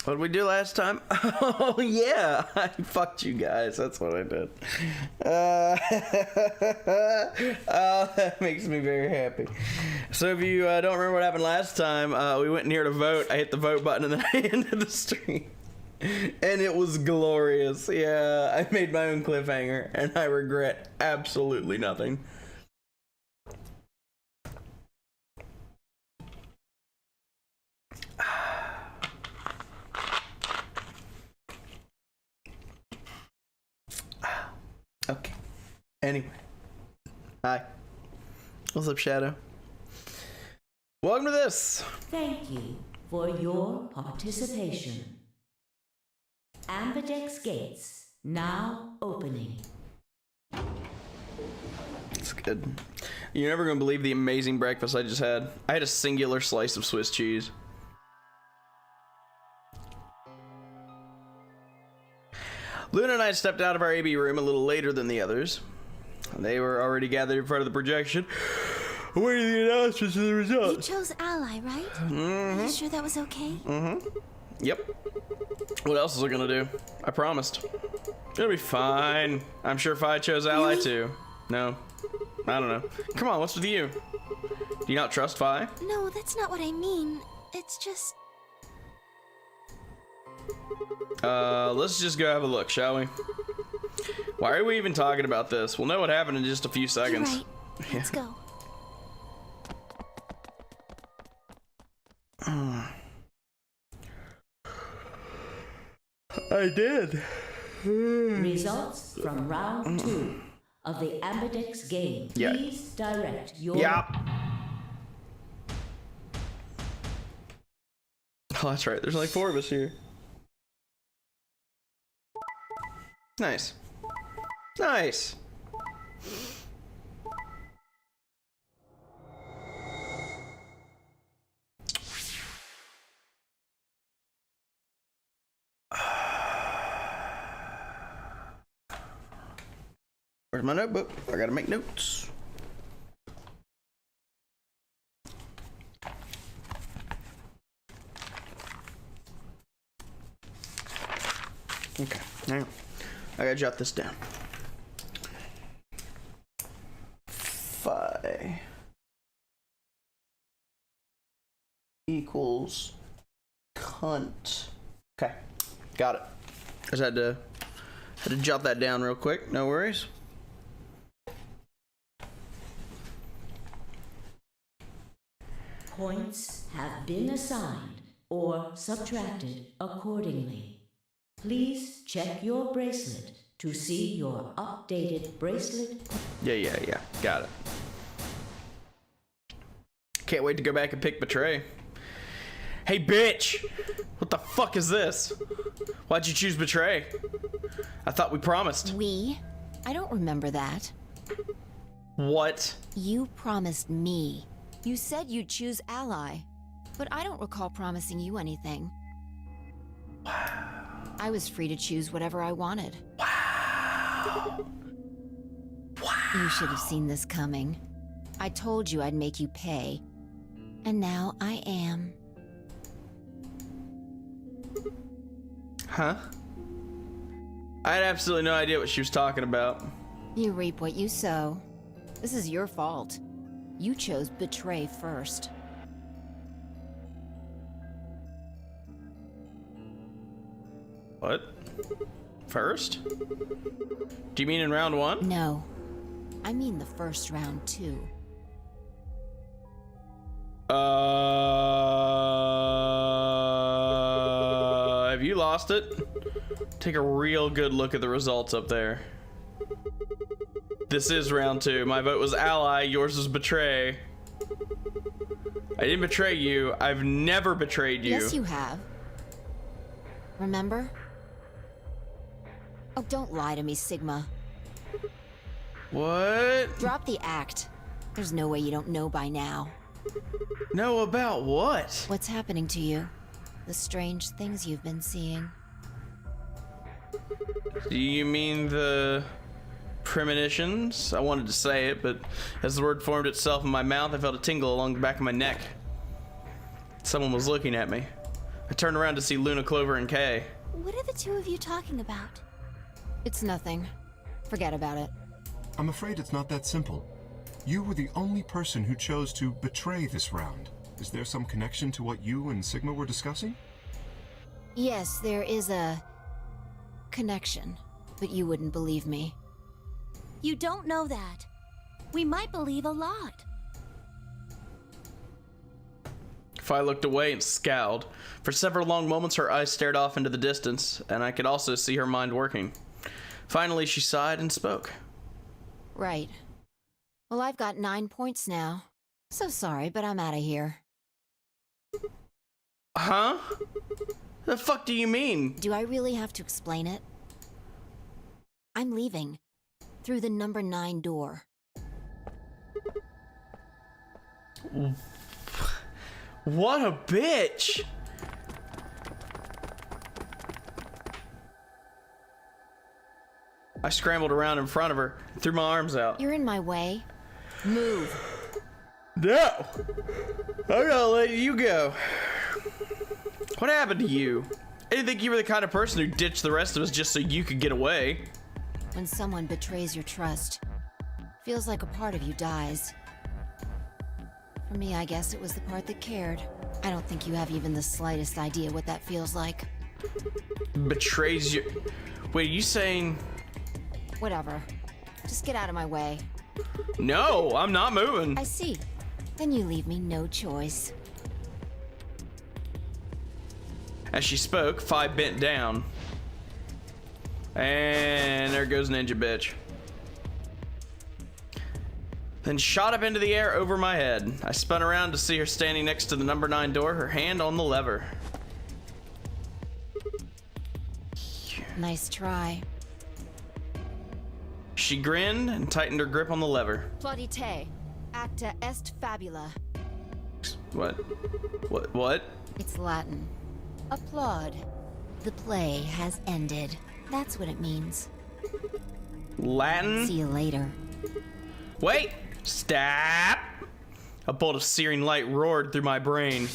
What did we do last time? Oh, yeah. I fucked you guys. That's what I did. Oh, that makes me very happy. So if you don't remember what happened last time, we went in here to vote. I hit the vote button and then I ended the stream. And it was glorious. Yeah, I made my own cliffhanger and I regret absolutely nothing. Okay. Anyway. Hi. What's up, Shadow? Welcome to this. Thank you for your participation. Ambidex gates now opening. It's good. You're never gonna believe the amazing breakfast I just had. I had a singular slice of Swiss cheese. Luna and I stepped out of our AB room a little later than the others. They were already gathered in front of the projection, awaiting the announcements of the results. You chose Ally, right? Mm-hmm. Are you sure that was okay? Mm-hmm. Yep. What else is it gonna do? I promised. It'll be fine. I'm sure Fi chose Ally too. No. I don't know. Come on, what's with you? Do you not trust Fi? No, that's not what I mean. It's just... Let's just go have a look, shall we? Why are we even talking about this? We'll know what happened in just a few seconds. You're right. Let's go. I did. Results from round 2 of the Ambidex game. Please direct your... Yep. Oh, that's right. There's like 4 of us here. Nice. Nice. Where's my notebook? I gotta make notes. Okay, hang on. I gotta jot this down. Phi equals cunt. Okay, got it. I just had to jot that down real quick. No worries. Points have been assigned or subtracted accordingly. Please check your bracelet to see your updated bracelet. Yeah. Got it. Can't wait to go back and pick Betray. Hey, bitch! What the fuck is this? Why'd you choose Betray? I thought we promised. We? I don't remember that. What? You promised me. You said you'd choose Ally, but I don't recall promising you anything. I was free to choose whatever I wanted. Wow. You should have seen this coming. I told you I'd make you pay. And now I am. Huh? I had absolutely no idea what she was talking about. You reap what you sow. This is your fault. You chose Betray first. What? First? Do you mean in round 1? No. I mean the first round, too. Have you lost it? Take a real good look at the results up there. This is round 2. My vote was Ally, yours was Betray. I didn't betray you. I've never betrayed you. Yes, you have. Remember? Oh, don't lie to me, Sigma. What? Drop the act. There's no way you don't know by now. Know about what? What's happening to you? The strange things you've been seeing. Do you mean the premonitions? I wanted to say it, but as the word formed itself in my mouth, I felt a tingle along the back of my neck. Someone was looking at me. I turned around to see Luna, Clover, and Kay. What are the two of you talking about? It's nothing. Forget about it. I'm afraid it's not that simple. You were the only person who chose to betray this round. Is there some connection to what you and Sigma were discussing? Yes, there is a connection, but you wouldn't believe me. You don't know that. We might believe a lot. Fi looked away and scowled. For several long moments, her eyes stared off into the distance, and I could also see her mind working. Finally, she sighed and spoke. Right. Well, I've got 9 points now. So sorry, but I'm out of here. Huh? The fuck do you mean? Do I really have to explain it? I'm leaving. Through the number 9 door. What a bitch! I scrambled around in front of her and threw my arms out. You're in my way. Move. No! I'm not letting you go. What happened to you? I didn't think you were the kind of person who ditched the rest of us just so you could get away. When someone betrays your trust, feels like a part of you dies. For me, I guess it was the part that cared. I don't think you have even the slightest idea what that feels like. Betrays you. Wait, are you saying... Whatever. Just get out of my way. No, I'm not moving. I see. Then you leave me no choice. As she spoke, Fi bent down. And there goes Ninja Bitch. Then shot up into the air over my head. I spun around to see her standing next to the number 9 door, her hand on the lever. Nice try. She grinned and tightened her grip on the lever. Plaudite, acta est fabula. What? What? It's Latin. Applaud. The play has ended. That's what it means. Latin? See you later. Wait! Stop! A bolt of searing light roared through my brain.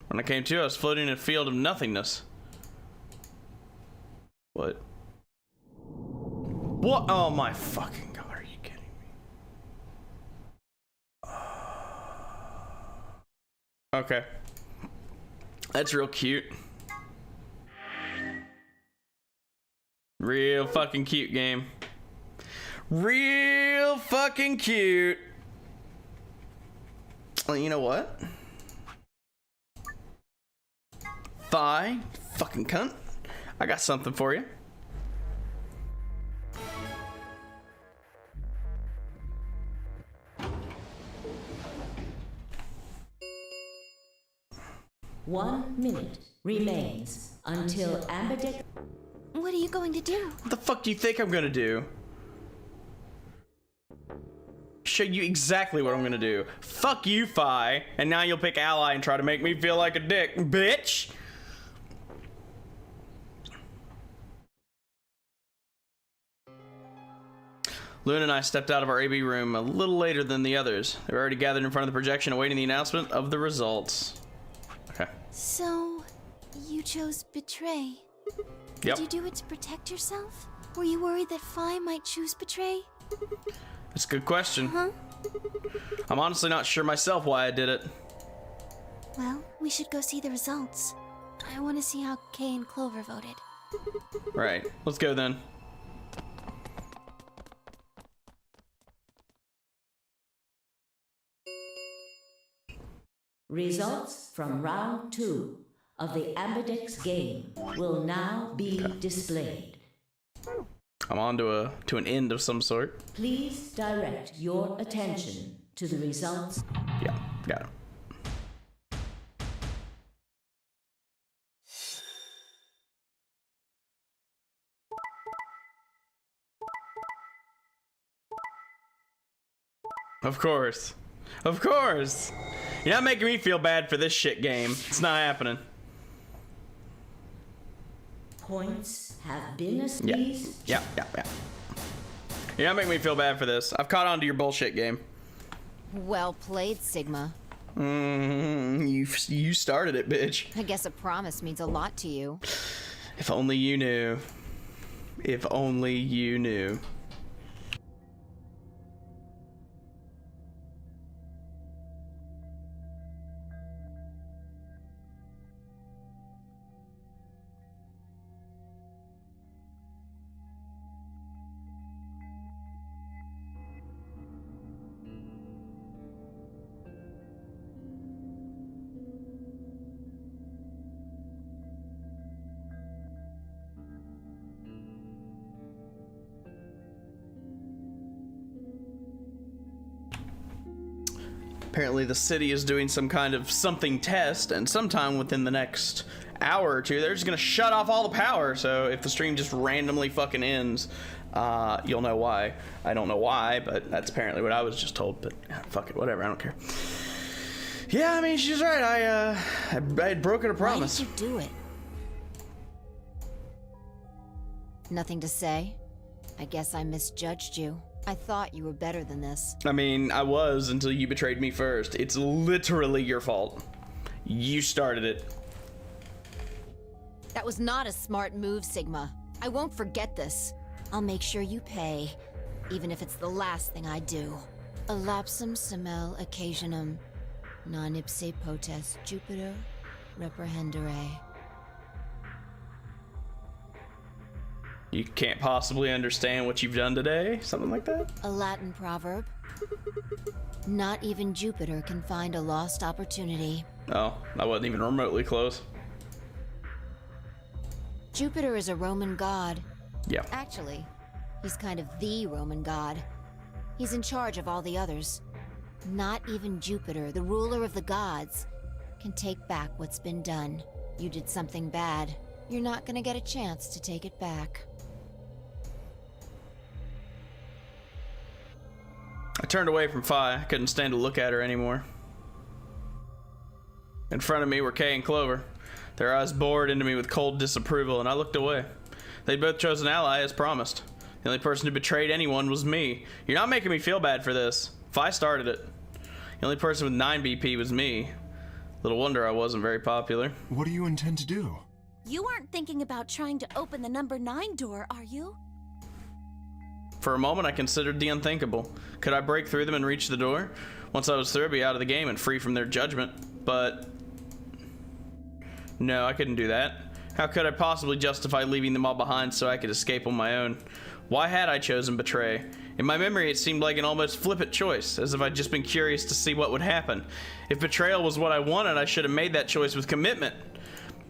When I came to, I was floating in a field of nothingness. What? What? Oh my fucking god, are you kidding me? Okay. That's real cute. Real fucking cute game. Real fucking cute. Well, you know what? Fi, fucking cunt. I got something for you. One minute remains until Ambidex. What are you going to do? What the fuck do you think I'm gonna do? Show you exactly what I'm gonna do. Fuck you, Fi. And now you'll pick ally and try to make me feel like a dick, bitch. Luna and I stepped out of our AB room a little later than the others. They were already gathered in front of the projection awaiting the announcement of the results. Okay. So, you chose betray. Yep. Did you do it to protect yourself? Were you worried that Fi might choose betray? That's a good question. Huh? I'm honestly not sure myself why I did it. Well, we should go see the results. I want to see how Kay and Clover voted. Right. Let's go then. Results from round 2 of the Ambidex game will now be displayed. I'm on to an end of some sort. Please direct your attention to the results. Yeah, got it. Of course. Of course. You're not making me feel bad for this shit game. It's not happening. Points have been Yeah. these. Yeah. You're not making me feel bad for this. I've caught on to your bullshit game. Well played, Sigma. You started it, bitch. I guess a promise means a lot to you. If only you knew. If only you knew. Apparently the city is doing some kind of something test, and sometime within the next hour or two, they're just gonna shut off all the power. So if the stream just randomly fucking ends, you'll know why. I don't know why, but that's apparently what I was just told. But fuck it, whatever, I don't care. Yeah, I mean, she's right. I had broken a promise. Why did you do it? Nothing to say? I guess I misjudged you. I thought you were better than this. I mean, I was until you betrayed me first. It's literally your fault. You started it. That was not a smart move, Sigma. I won't forget this. I'll make sure you pay, even if it's the last thing I do. Elapsum semel occasionum, non ipse potest Jupiter reprehendere. You can't possibly understand what you've done today? Something like that? A Latin proverb. Not even Jupiter can find a lost opportunity. Oh, I wasn't even remotely close. Jupiter is a Roman god. Yeah. Actually, he's kind of the Roman god. He's in charge of all the others. Not even Jupiter, the ruler of the gods, can take back what's been done. You did something bad. You're not gonna get a chance to take it back. I turned away from Fi. I couldn't stand to look at her anymore. In front of me were Kay and Clover. Their eyes bored into me with cold disapproval, and I looked away. They'd both chose an ally as promised. The only person who betrayed anyone was me. You're not making me feel bad for this. Fi started it. The only person with 9 BP was me. Little wonder I wasn't very popular. What do you intend to do? You aren't thinking about trying to open the number 9 door, are you? For a moment, I considered the unthinkable. Could I break through them and reach the door? Once I was through, I'd be out of the game and free from their judgment. But no, I couldn't do that. How could I possibly justify leaving them all behind so I could escape on my own? Why had I chosen betray? In my memory, it seemed like an almost flippant choice, as if I'd just been curious to see what would happen. If betrayal was what I wanted, I should have made that choice with commitment.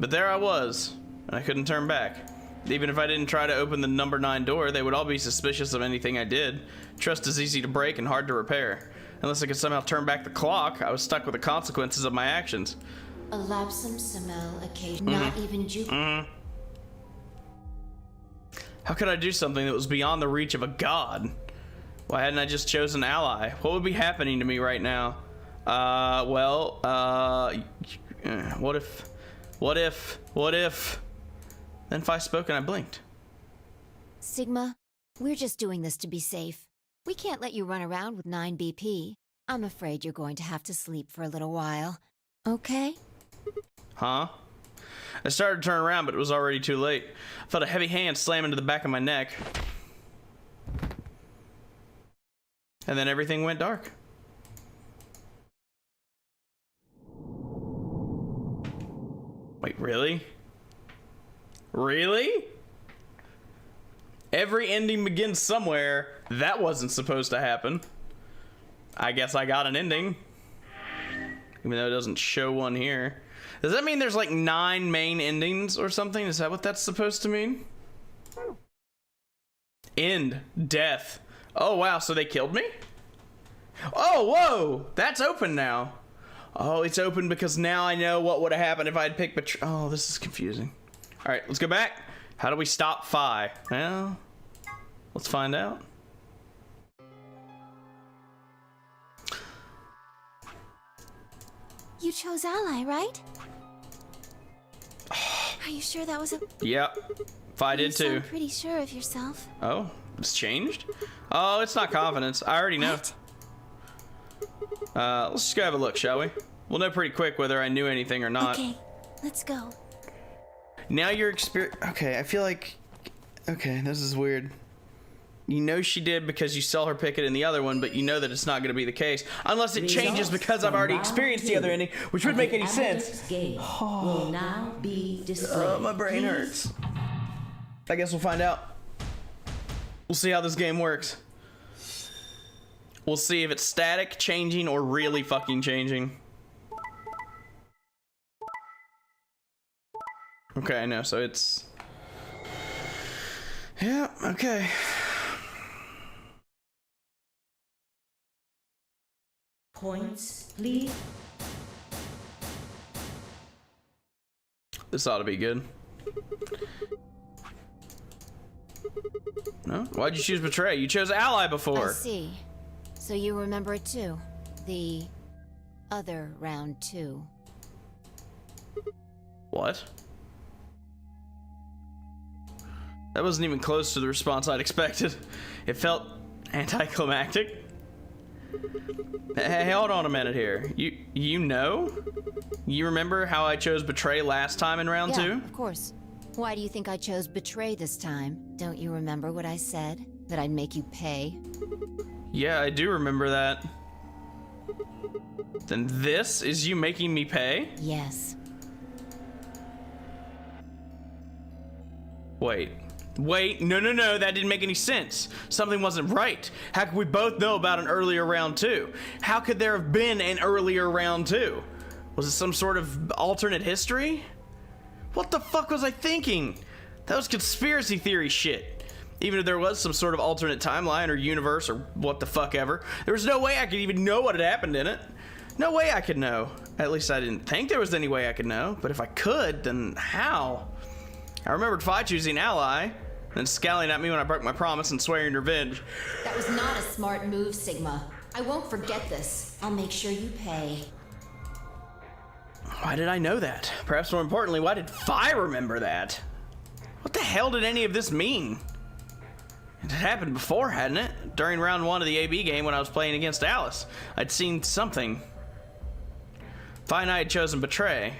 But there I was, and I couldn't turn back. Even if I didn't try to open the number 9 door, they would all be suspicious of anything I did. Trust is easy to break and hard to repair. Unless I could somehow turn back the clock, I was stuck with the consequences of my actions. Elapsum semel occasion. Not even Jupiter. How could I do something that was beyond the reach of a god? Why hadn't I just chosen an ally? What would be happening to me right now? What if? Then Fi spoke and I blinked. Sigma, we're just doing this to be safe. We can't let you run around with 9 BP. I'm afraid you're going to have to sleep for a little while. Okay? Huh? I started to turn around, but it was already too late. I felt a heavy hand slam into the back of my neck. And then everything went dark. Wait, really? Really? Every ending begins somewhere. That wasn't supposed to happen. I guess I got an ending. Even though it doesn't show one here. Does that mean there's like 9 main endings or something? Is that what that's supposed to mean? End. Death. Oh, wow. So they killed me? Oh, whoa. That's open now. Oh, it's open because now I know what would have happened if I had picked betray. Oh, this is confusing. All right, let's go back. How do we stop Fi? Well, let's find out. You chose ally, right? Are you sure that was a... Yep. Fi did too. You sound pretty sure of yourself. Oh, it's changed? Oh, it's not confidence. I already know. What? Let's just go have a look, shall we? We'll know pretty quick whether I knew anything or not. Okay, let's go. Now you're okay, I feel like... Okay, this is weird. You know she did because you saw her pick it in the other one, but you know that it's not going to be the case. Unless it changes because I've already experienced the other ending, which would make any sense. Game will now be displayed. My brain hurts. I guess we'll find out. We'll see how this game works. We'll see if it's static, changing, or really fucking changing. Okay, I know, so it's... Yeah, okay. Points, please. This ought to be good. No? Why'd you choose Betray? You chose Ally before. I see. So you remember it too. The other round too. What? That wasn't even close to the response I'd expected. It felt anticlimactic. Hey, hold on a minute here. You know? You remember how I chose Betray last time in round 2? Yeah, of course. Why do you think I chose Betray this time? Don't you remember what I said? That I'd make you pay? Yeah, I do remember that. Then this is you making me pay? Yes. Wait, no, that didn't make any sense. Something wasn't right. How could we both know about an earlier round 2? How could there have been an earlier round 2? Was it some sort of alternate history? What the fuck was I thinking? That was conspiracy theory shit. Even if there was some sort of alternate timeline or universe or what the fuck ever, there was no way I could even know what had happened in it. No way I could know. At least I didn't think there was any way I could know. But if I could, then how? I remembered Fi choosing Ally, then scowling at me when I broke my promise and swearing revenge. That was not a smart move, Sigma. I won't forget this. I'll make sure you pay. Why did I know that? Perhaps more importantly, why did Fi remember that? What the hell did any of this mean? It had happened before, hadn't it? During round 1 of the AB game when I was playing against Alice. I'd seen something. Fi and I had chosen Betray.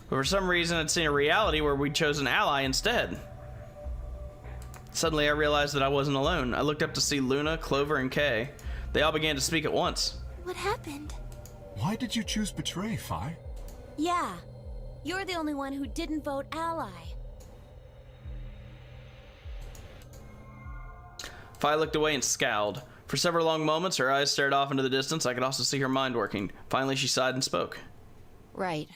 But for some reason, I'd seen a reality where we'd chosen Ally instead. Suddenly, I realized that I wasn't alone. I looked up to see Luna, Clover, and Kay. They all began to speak at once. What happened? Why did you choose Betray, Fi? Yeah, you're the only one who didn't vote Ally. Fi looked away and scowled. For several long moments, her eyes stared off into the distance. I could also see her mind working. Finally, she sighed and spoke. Right.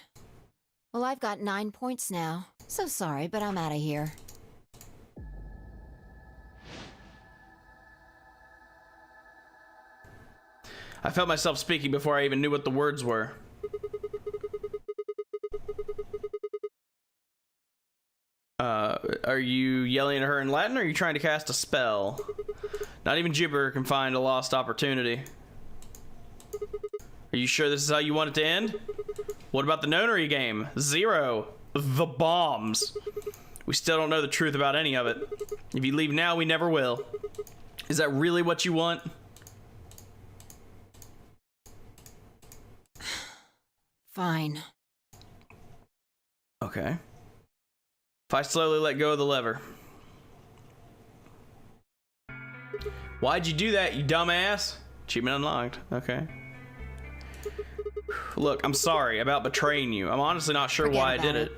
Well, I've got 9 points now. So sorry, but I'm out of here. I felt myself speaking before I even knew what the words were. Are you yelling at her in Latin, or are you trying to cast a spell? Not even Jupiter can find a lost opportunity. Are you sure this is how you want it to end? What about the nonary game? 0. The bombs. We still don't know the truth about any of it. If you leave now, we never will. Is that really what you want? Fine. Okay. If I slowly let go of the lever. Why'd you do that, you dumbass? Achievement unlocked. Okay. Look, I'm sorry about betraying you. I'm honestly not sure Forget why I about did it.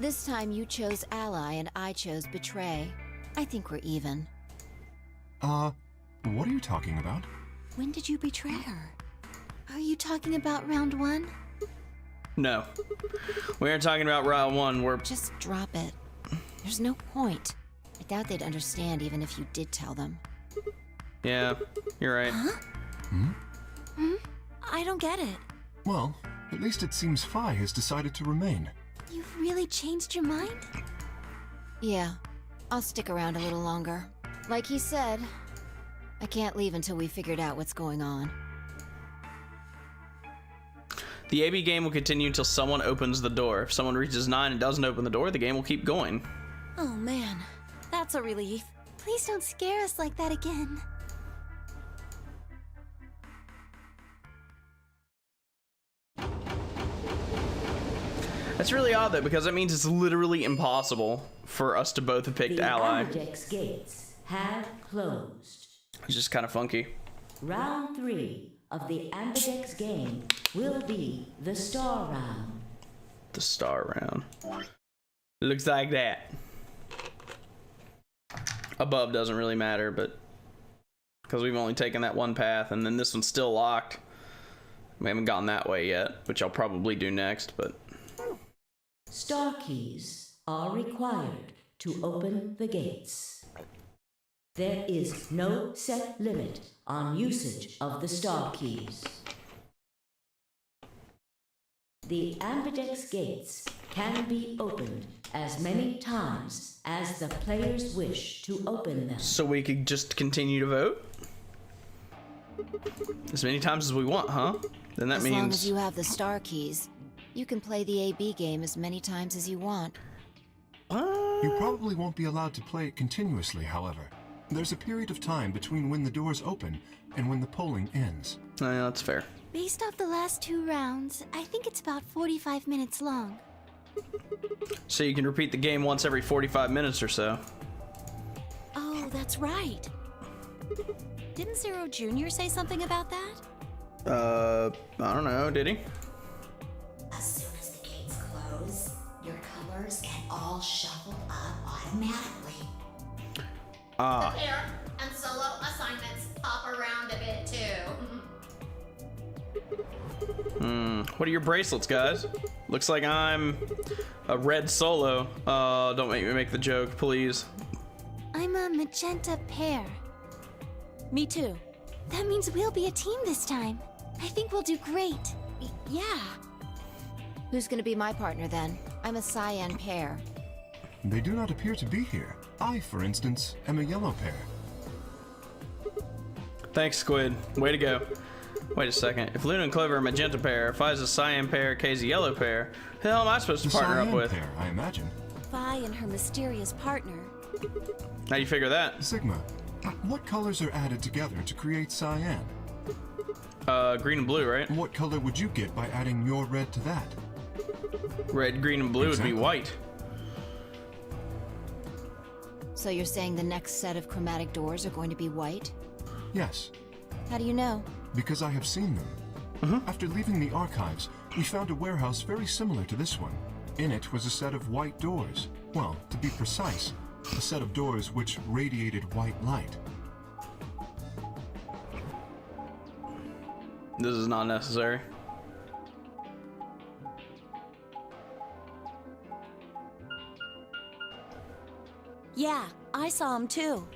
This time you chose Ally and I chose Betray. I think we're even. What are you talking about? When did you betray her? Are you talking about round 1? No. We aren't talking about round 1. We're... Just drop it. There's no point. I doubt they'd understand even if you did tell them. Yeah, you're right. Huh? I don't get it. Well, at least it seems Fi has decided to remain. You've really changed your mind? Yeah, I'll stick around a little longer. Like he said, I can't leave until we figured out what's going on. The AB game will continue until someone opens the door. If someone reaches 9 and doesn't open the door, the game will keep going. Oh man, that's a relief. Please don't scare us like that again. That's really odd though, because that means it's literally impossible for us to both have picked The ally. Ambidex gates have closed. It's just kind of funky. Round 3 of the Ambidex game will be the star round. The star round. Looks like that. Above doesn't really matter, but because we've only taken that one path, and then this one's still locked. We haven't gone that way yet, which I'll probably do next, but... Star keys are required to open the gates. There is no set limit on usage of the star keys. The Ambidex gates can be opened as many times as the players wish to open them. So we could just continue to vote? As many times as we want, huh? Then that As means... long as you have the star keys, you can play the AB game as many times as you want. You probably won't be allowed to play it continuously, however. There's a period of time between when the doors open and when the polling ends. Oh, yeah, that's fair. Based off the last 2 rounds, I think it's about 45 minutes long. So you can repeat the game once every 45 minutes or so. Oh, that's right. Didn't Zero Jr. say something about that? I don't know, did he? As soon as the gates close, your colors get all shuffled up automatically. Ah. Pair and solo assignments hop around a bit too. What are your bracelets, guys? Looks like I'm a red solo. Don't make me make the joke, please. I'm a magenta pair. Me too. That means we'll be a team this time. I think we'll do great. Yeah. Who's gonna be my partner then? I'm a cyan pair. They do not appear to be here. I, for instance, am a yellow pair. Thanks, Squid. Way to go. Wait a second. If Luna and Clover are a magenta pair, if I's a cyan pair, Kay's a yellow pair, who the hell am I supposed to The partner up cyan with? pair, I imagine. Vi and her mysterious partner. How do you figure that? Sigma, what colors are added together to create cyan? Green and blue, right? What color would you get by adding your red to that? Red, green, and blue would Exactly. be white. So you're saying the next set of chromatic doors are going to be white? Yes, How do you know? because I have seen them. After leaving the archives, we found a warehouse very similar to this one. In it was a set of white doors. Well, to be precise, a set of doors which radiated white light. This is not necessary. Yeah, I saw him too.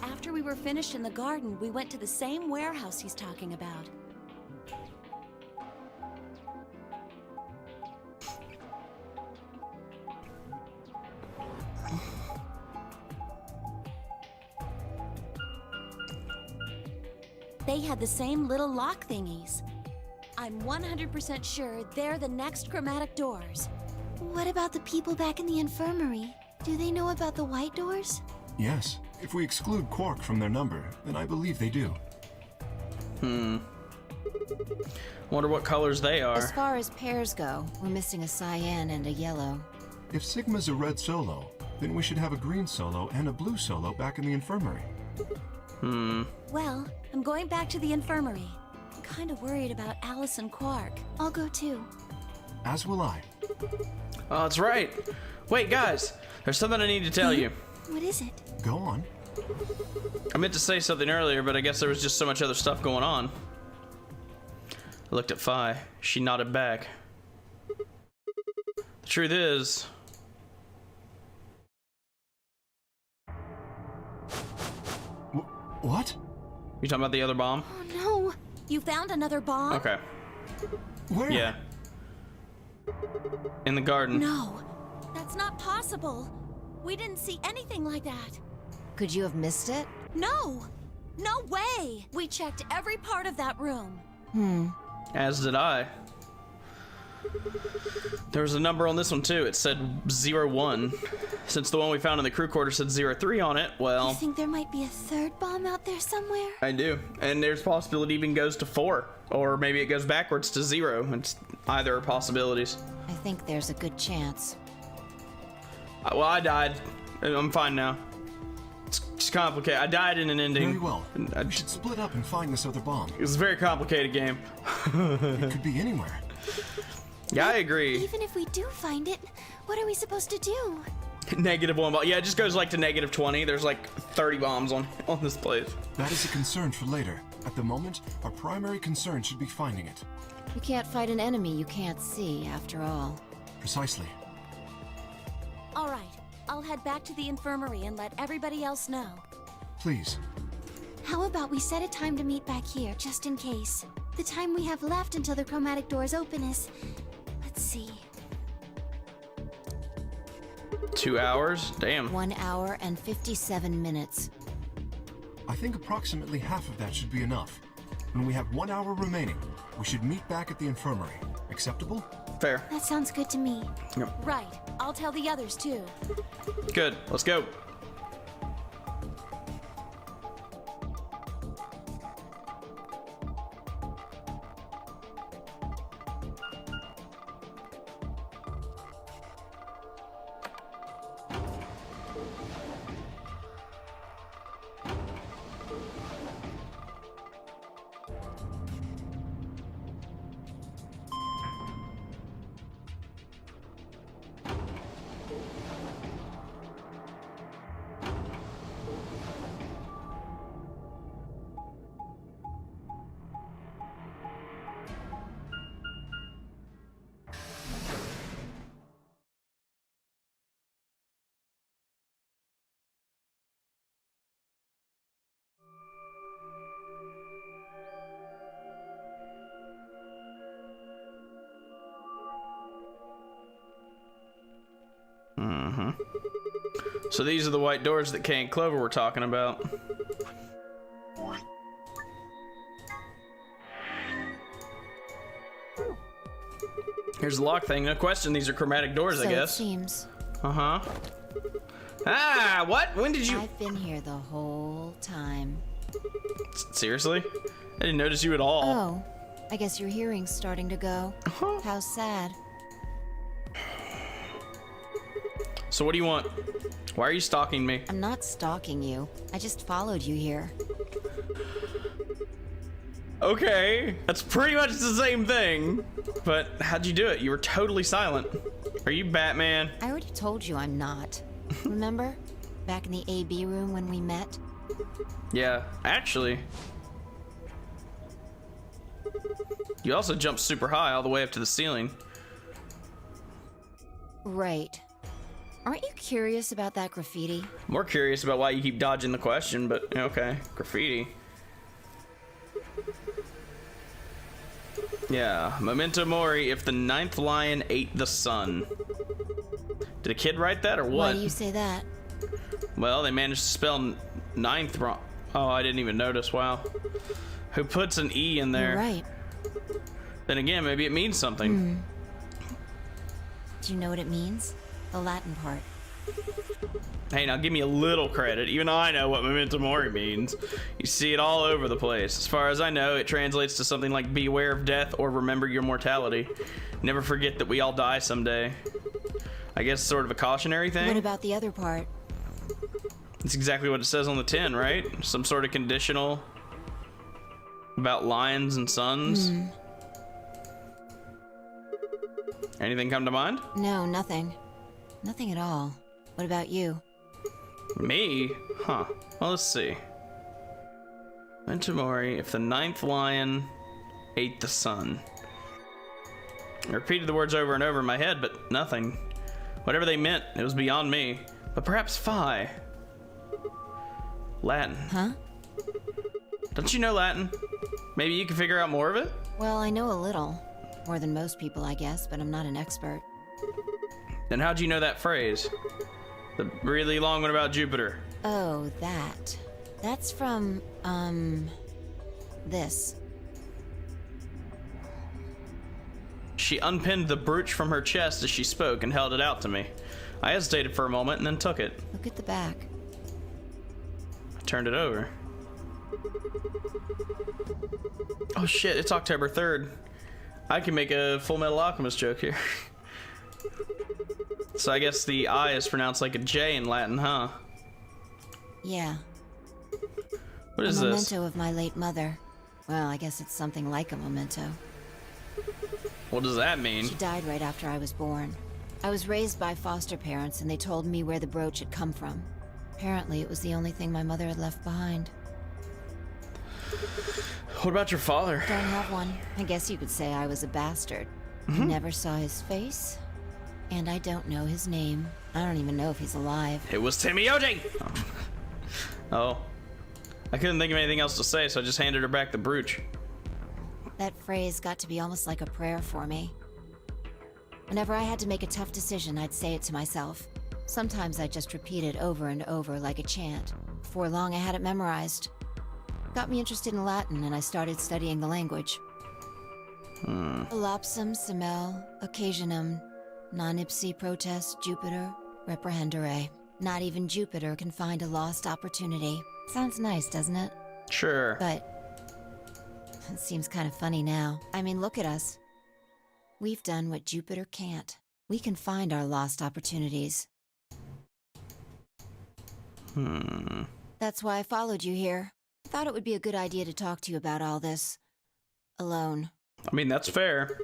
After we were finished in the garden, we went to the same warehouse he's talking about. They had the same little lock thingies. I'm 100% sure they're the next chromatic doors. What about the people back in the infirmary? Do they know about the white doors? Yes, if we exclude Quark from their number, then I believe they do. Wonder what colors they As are. far as pairs go, we're missing a cyan and a yellow. If Sigma's a red solo, then we should have a green solo and a blue solo back in the infirmary. Well, I'm going back to the infirmary. I'm kind of worried about Alice and Quark. I'll go too. As will I. Oh, that's right. Wait, guys. There's something I need to tell you. What is it? Go on. I meant to say something earlier, but I guess there was just so much other stuff going on. I looked at Phi. She nodded back. The truth is... What? You talking about the other bomb? Oh no! You found another bomb? Okay. Where? Yeah. In the garden. No, that's not possible. We didn't see anything like that. Could you have missed it? No! No way! We checked every part of that room. As did I. There was a number on this one too. It said 01. Since the one we found in the crew quarter said 03 on it, well... You think there might be a third bomb out there somewhere? I do. And there's possibility it even goes to 4. Or maybe it goes backwards to 0. It's either are possibilities. I think there's a good chance. Well, I died. I'm fine now. It's complicated. I died in an ending. Very well. We should split up and find this other bomb. It was a very complicated game. It could be anywhere. Yeah, I agree. Even if we do find it, what are we supposed to do? -1 bomb. Yeah, it just goes like to -20. There's like 30 bombs on this place. That is a concern for later. At the moment, our primary concern should be finding it. You can't fight an enemy you can't see, after all. Precisely. All right, I'll head back to the infirmary and let everybody else know. Please. How about we set a time to meet back here, just in case? The time we have left until the chromatic doors open is... Let's see. 2 hours? Damn. 1 hour and 57 minutes. I think approximately half of that should be enough. When we have 1 hour remaining, we should meet back at the infirmary. Acceptable? Fair. That sounds good to me. Right, I'll tell the others too. Good. Let's go. So these are the white doors that Kay and Clover were talking about. Here's the lock thing. No question, these are chromatic doors, I guess. So it seems. Uh-huh. Ah, what? When did you... I've been here the whole time. Seriously? I didn't notice you at all. Oh, I guess your hearing's starting to go. How sad. So what do you want? Why are you stalking me? I'm not stalking you. I just followed you here. Okay, that's pretty much the same thing. But how'd you do it? You were totally silent. Are you Batman? I already told you I'm not. Remember? Back in the AB room when we met? Yeah, actually. You also jumped super high all the way up to the ceiling. Right. Aren't you curious about that graffiti? More curious about why you keep dodging the question, but okay. Graffiti. Yeah, memento mori if the 9th lion ate the sun. Did a kid write that or what? Why do you say that? Well, they managed to spell 9th wrong. Oh, I didn't even notice. Wow. Who puts an E in there? You're right. Then again, maybe it means something. Do you know what it means? The Latin part. Hey, now give me a little credit, even though I know what memento mori means. You see it all over the place. As far as I know, it translates to something like beware of death or remember your mortality. Never forget that we all die someday. I guess sort of a cautionary thing? What about the other part? It's exactly what it says on the tin, right? Some sort of conditional about lions and suns. Anything come to mind? No, nothing. Nothing at all. What about you? Me? Huh. Well, let's see. Memento mori if the 9th lion ate the sun. I repeated the words over and over in my head, but nothing. Whatever they meant, it was beyond me. But perhaps Phi. Latin. Huh? Don't you know Latin? Maybe you can figure out more of it? Well, I know a little. More than most people, I guess, but I'm not an expert. Then how'd you know that phrase? The really long one about Jupiter. Oh, that. That's from, this. She unpinned the brooch from her chest as she spoke and held it out to me. I hesitated for a moment and then took it. Look at the back. I turned it over. Oh shit, it's October 3rd. I can make a Full Metal Alchemist joke here. So I guess the I is pronounced like a J in Latin, huh? Yeah. What is a this? memento of my late mother. Well, I guess it's something like a memento. What does that mean? She died right after I was born. I was raised by foster parents, and they told me where the brooch had come from. Apparently, it was the only thing my mother had left behind. What about your father? Don't have one. I guess you could say I was a bastard. I never saw his face, and I don't know his name. I don't even know if he's alive. It was Timmy Oji! Oh. I couldn't think of anything else to say, so I just handed her back the brooch. That phrase got to be almost like a prayer for me. Whenever I had to make a tough decision, I'd say it to myself. Sometimes I'd just repeat it over and over like a chant. Before long, I had it memorized. Got me interested in Latin, and I started studying the language. Elapsum semel occasionum non ipsi protest Jupiter reprehendere. Not even Jupiter can find a lost opportunity. Sounds nice, doesn't it? Sure. But it seems kind of funny now. I mean, look at us. We've done what Jupiter can't. We can find our lost opportunities. That's why I followed you here. I thought it would be a good idea to talk to you about all this. Alone. I mean, that's fair.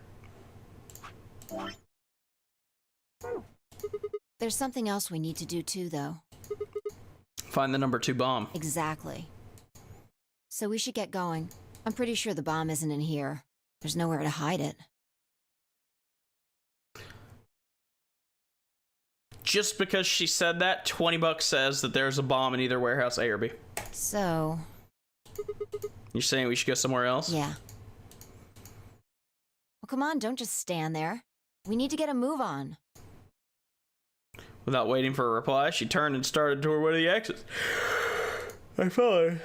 There's something else we need to do too, though. Find the number 2 bomb. Exactly. So we should get going. I'm pretty sure the bomb isn't in here. There's nowhere to hide it. Just because she said that, $20 says that there's a bomb in either warehouse A or B. So... You're saying we should go somewhere else? yeah. Well, come on, don't just stand there. We need to get a move on. Without waiting for a reply, she turned and started toward one of the exits. I followed.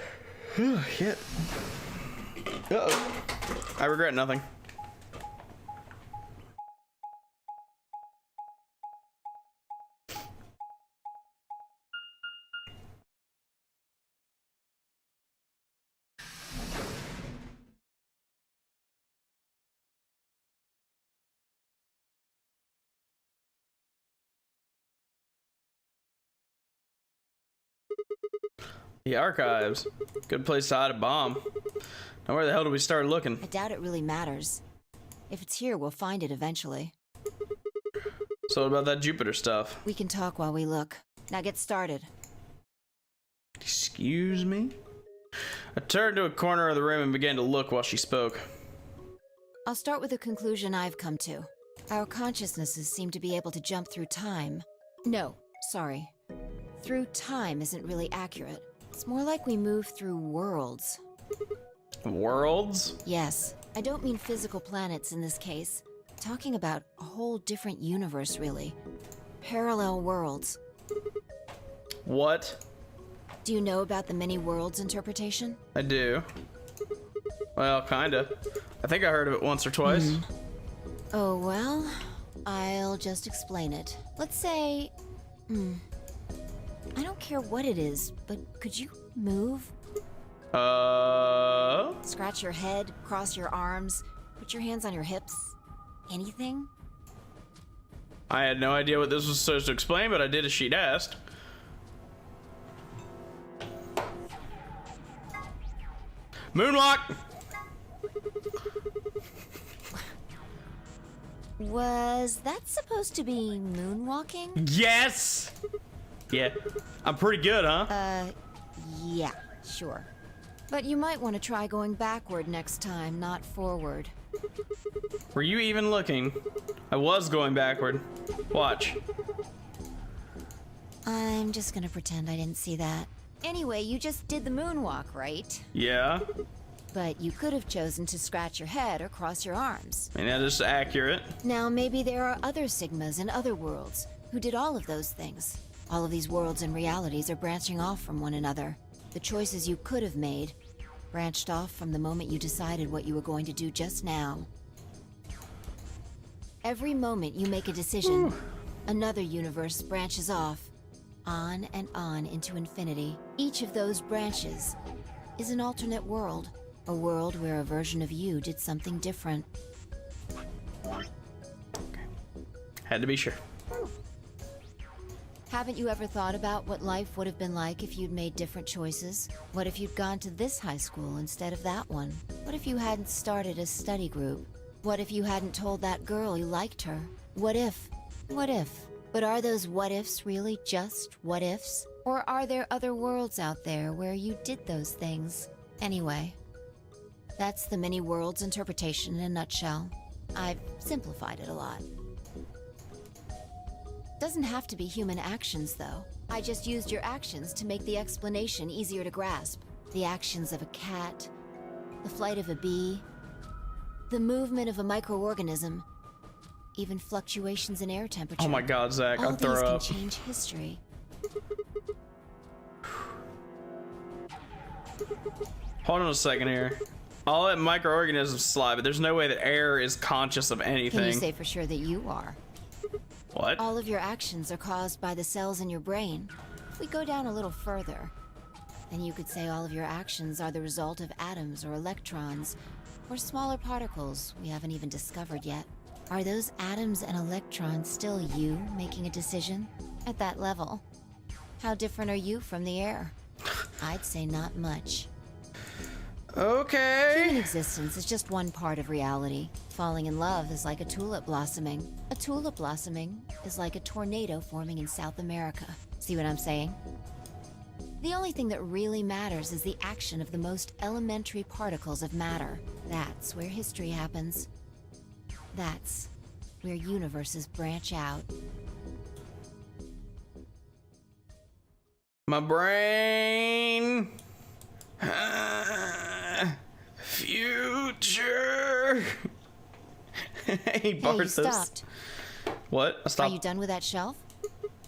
Oh, shit. Uh-oh. I regret nothing. The archives. Good place to hide a bomb. Now where the hell do we start looking? I doubt it really matters. If it's here, we'll find it eventually. So what about that Jupiter stuff? We can talk while we look. Now get started. Excuse me? I turned to a corner of the room and began to look while she spoke. I'll start with a conclusion I've come to. Our consciousnesses seem to be able to jump through time. No, sorry. Through time isn't really accurate. It's more like we move through worlds. Worlds? Yes. I don't mean physical planets in this case. I'm talking about a whole different universe, really. Parallel worlds. What? Do you know about the many worlds interpretation? I do. Well, kinda. I think I heard of it once or twice. Oh, well, I'll just explain it. Let's say... I don't care what it is, but could you move? Scratch Scratch your head, cross your arms, put your hands on your hips. Anything? I had no idea what this was supposed to explain, but I did as she'd asked. Moonwalk! Was that supposed to be moonwalking? Yes! Yeah. I'm pretty good, huh? Yeah, sure. But you might want to try going backward next time, not forward. Were you even looking? I was going backward. Watch. I'm just gonna pretend I didn't see that. Anyway, you just did the moonwalk, right? Yeah. But you could have chosen to scratch your head or cross your arms. I mean, that is accurate. Now, maybe there are other Sigmas in other worlds who did all of those things. All of these worlds and realities are branching off from one another. The choices you could have made branched off from the moment you decided what you were going to do just now. Every moment you make a decision, another universe branches off, on and on into infinity. Each of those branches is an alternate world, a world where a version of you did something different. Had to be sure. Haven't you ever thought about what life would have been like if you'd made different choices? What if you'd gone to this high school instead of that one? What if you hadn't started a study group? What if you hadn't told that girl you liked her? What if? What if? But are those what ifs really just what ifs? Or are there other worlds out there where you did those things? Anyway, that's the many worlds interpretation in a nutshell. I've simplified it a lot. Doesn't have to be human actions, though. I just used your actions to make the explanation easier to grasp. The actions of a cat, the flight of a bee, the movement of a microorganism, even fluctuations in air temperature. Oh my God, Zach, All I'd throw these up. can change history. Hold on a second here. I'll let microorganisms slide, but there's no way that air is conscious of anything. Can you say for sure that you are? What? All of your actions are caused by the cells in your brain. If we go down a little further, then you could say all of your actions are the result of atoms or electrons, or smaller particles we haven't even discovered yet. Are those atoms and electrons still you making a decision? At that level, how different are you from the air? I'd say not much. Okay. Human existence is just one part of reality. Falling in love is like a tulip blossoming. A tulip blossoming is like a tornado forming in South America. See what I'm saying? The only thing that really matters is the action of the most elementary particles of matter. That's where history happens. That's where universes branch out. My brain. Future. Hey, Hey, you Bartos. stopped. What? I Are stopped. you done with that shelf?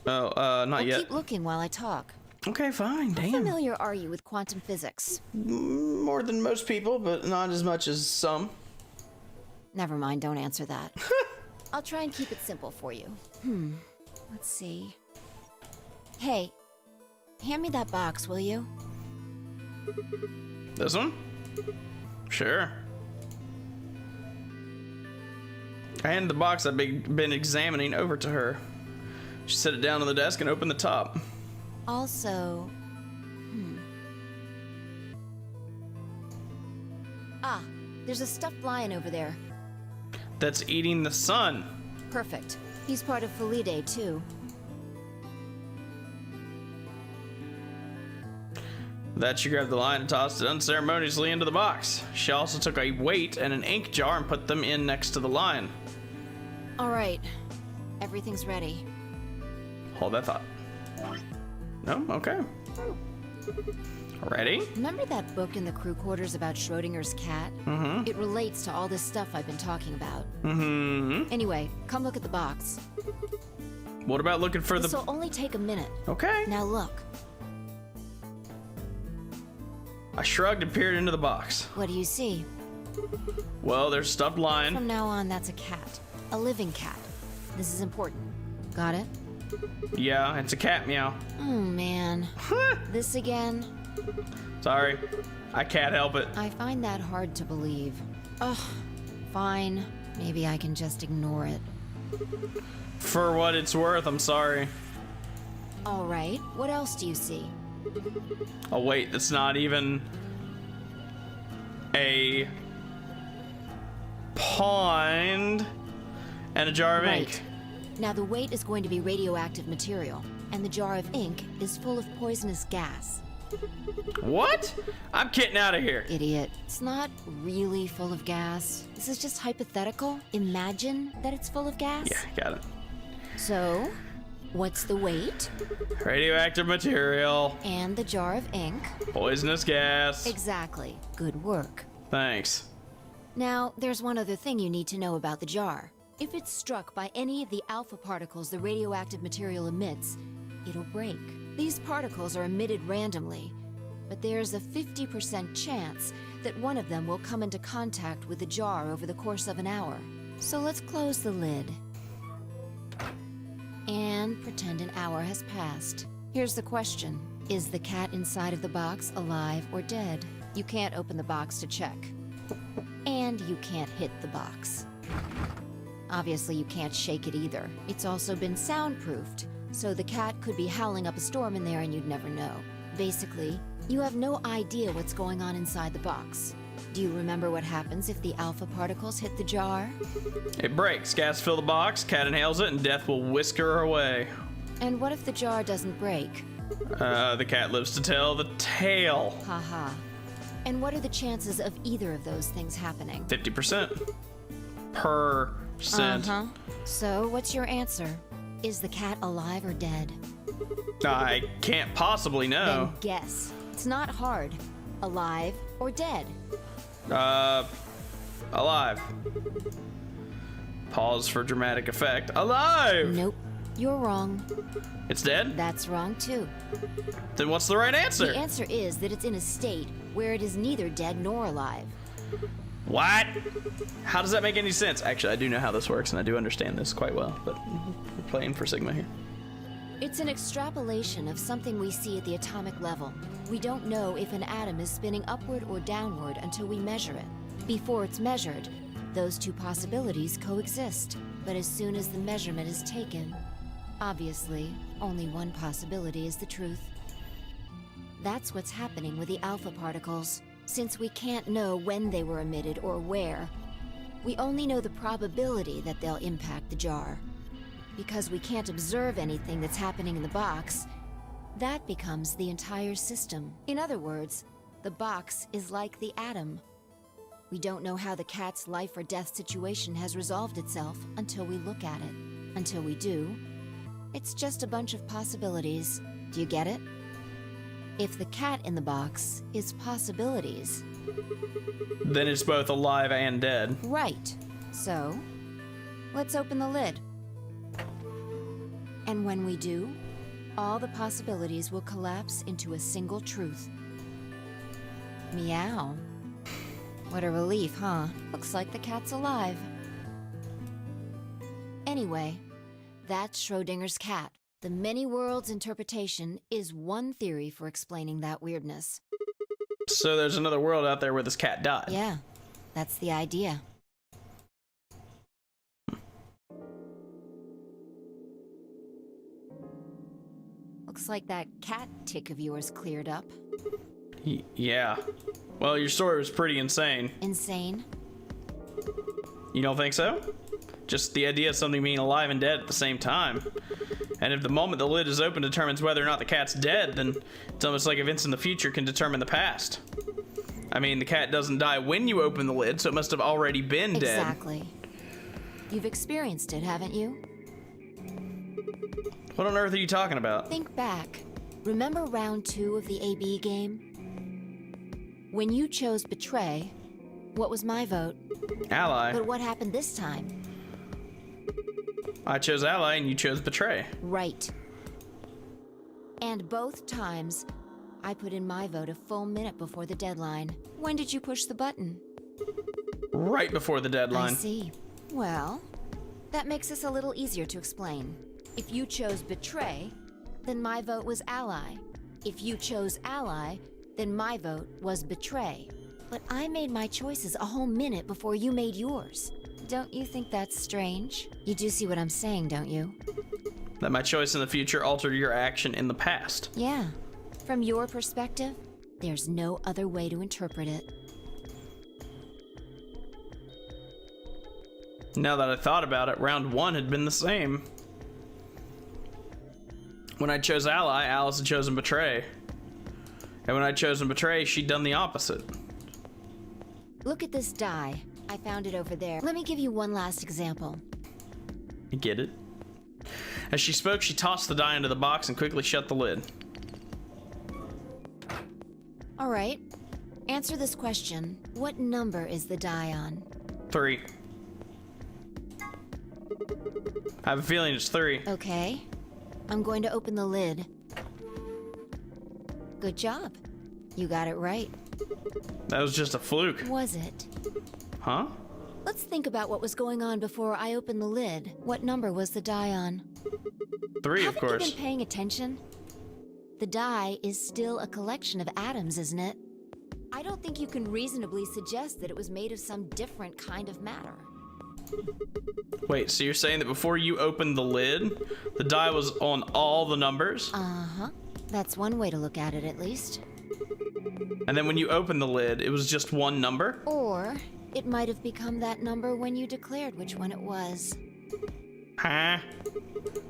Oh, not Well, yet. keep looking while I talk. Okay, fine. How Damn. familiar are you with quantum physics? More than most people, but not as much as some. Never mind, don't answer that. I'll try and keep it simple for you. Let's see. Hey, hand me that box, will you? This one? Sure. I handed the box I'd been examining over to her. She set it down on the desk and opened the top. Also, Ah, there's a stuffed lion over there. That's eating the sun. Perfect. He's part of Felidae, too. That she grabbed the lion and tossed it unceremoniously into the box. She also took a weight and an ink jar and put them in next to the lion. All right. Everything's ready. Hold that thought. No? Okay. Ready? Remember that book in the crew quarters about Schrodinger's cat? It relates to all this stuff I've been talking about. Anyway, come look at the box. What about looking for This'll the... only take a minute. Okay. Now look. I shrugged and peered into the box. What do you see? Well, there's a stuffed lion. From now on, that's a cat. A living cat. This is important. Got it? Yeah, it's a cat meow. Oh, man. This again? Sorry. I can't help it. I find that hard to believe. Ugh. Fine. Maybe I can just ignore it. For what it's worth, I'm sorry. All right. What else do you see? Oh wait, that's not even a pond and a jar of ink. Now the weight is going to be radioactive material, and the jar of ink is full of poisonous gas. What? I'm getting out of here. Idiot. It's not really full of gas. This is just hypothetical. Imagine that it's full of gas. Yeah, got it. So, what's the weight? Radioactive material, And the jar of ink? poisonous gas. Exactly. Good work. Thanks. Now, there's one other thing you need to know about the jar. If it's struck by any of the alpha particles the radioactive material emits, it'll break. These particles are emitted randomly, but there's a 50% chance that one of them will come into contact with the jar over the course of an hour. So let's close the lid. And pretend an hour has passed. Here's the question. Is the cat inside of the box alive or dead? You can't open the box to check. And you can't hit the box. Obviously, you can't shake it either. It's also been soundproofed, so the cat could be howling up a storm in there and you'd never know. Basically, you have no idea what's going on inside the box. Do you remember what happens if the alpha particles hit the jar? It breaks. Gas fill the box, cat inhales it, and death will whisk her away. And what if the jar doesn't break? The cat lives to tell the tale. Haha. And what are the chances of either of those things happening? 50%. Percent. So, what's your answer? Is the cat alive or dead? I can't possibly know. Then guess. It's not hard. Alive or dead? Alive. Pause for dramatic effect. Alive! Nope. You're wrong. It's dead? That's wrong too. Then what's the right answer? The answer is that it's in a state where it is neither dead nor alive. What? How does that make any sense? Actually, I do know how this works, and I do understand this quite well, but we're playing for Sigma here. It's an extrapolation of something we see at the atomic level. We don't know if an atom is spinning upward or downward until we measure it. Before it's measured, those two possibilities coexist. But as soon as the measurement is taken, obviously, only one possibility is the truth. That's what's happening with the alpha particles. Since we can't know when they were emitted or where, we only know the probability that they'll impact the jar. Because we can't observe anything that's happening in the box, that becomes the entire system. In other words, the box is like the atom. We don't know how the cat's life or death situation has resolved itself until we look at it. Until we do, it's just a bunch of possibilities. Do you get it? If the cat in the box is possibilities, Then it's both alive and dead. right. So, let's open the lid. And when we do, all the possibilities will collapse into a single truth. Meow. What a relief, huh? Looks like the cat's alive. Anyway, that's Schrodinger's cat. The many worlds interpretation is one theory for explaining that weirdness. So there's another world out there where this cat died. Yeah, that's the idea. Looks like that cat tick of yours cleared up. Yeah. Well, your story was pretty insane. Insane? You don't think so? Just the idea of something being alive and dead at the same time. And if the moment the lid is open determines whether or not the cat's dead, then it's almost like events in the future can determine the past. I mean, the cat doesn't die when you open the lid, so it must have already been dead. Exactly. You've experienced it, haven't you? What on earth are you talking about? Think back. Remember round 2 of the AB game? When you chose Betray, what was my vote? Ally. But what happened this time? I chose Ally and you chose Betray. Right. And both times, I put in my vote a full minute before the deadline. When did you push the button? Right before the deadline. I see. Well, that makes this a little easier to explain. If you chose Betray, then my vote was Ally. If you chose Ally, then my vote was Betray. But I made my choices a whole minute before you made yours. Don't you think that's strange? You do see what I'm saying, don't you? That my choice in the future altered your action in the past. Yeah. From your perspective, there's no other way to interpret it. Now that I thought about it, round 1 had been the same. When I chose Ally, Alice had chosen Betray. And when I'd chosen Betray, she'd done the opposite. Look at this die. I found it over there. Let me give you one last example. You get it? As she spoke, she tossed the die into the box and quickly shut the lid. All right. Answer this question. What number is the die on? 3. I have a feeling it's 3. Okay. I'm going to open the lid. Good job. You got it right. That was just a fluke. Was it? Huh? Let's think about what was going on before I opened the lid. What number was the die on? 3, of Haven't course. you been paying attention? The die is still a collection of atoms, isn't it? I don't think you can reasonably suggest that it was made of some different kind of matter. Wait, so you're saying that before you opened the lid, the die was on all the numbers? Uh-huh. That's one way to look at it, at least. And then when you opened the lid, it was just one number? Or it might have become that number when you declared which one it was. Huh?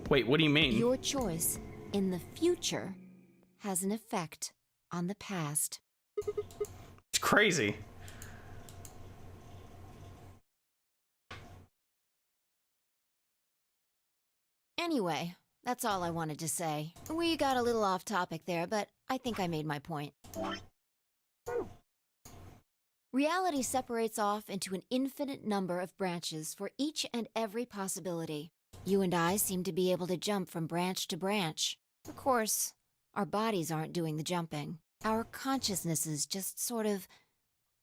Wait, what do you mean? Your choice in the future has an effect on the past. It's crazy. Anyway, that's all I wanted to say. We got a little off topic there, but I think I made my point. Reality separates off into an infinite number of branches for each and every possibility. You and I seem to be able to jump from branch to branch. Of course, our bodies aren't doing the jumping. Our consciousnesses just sort of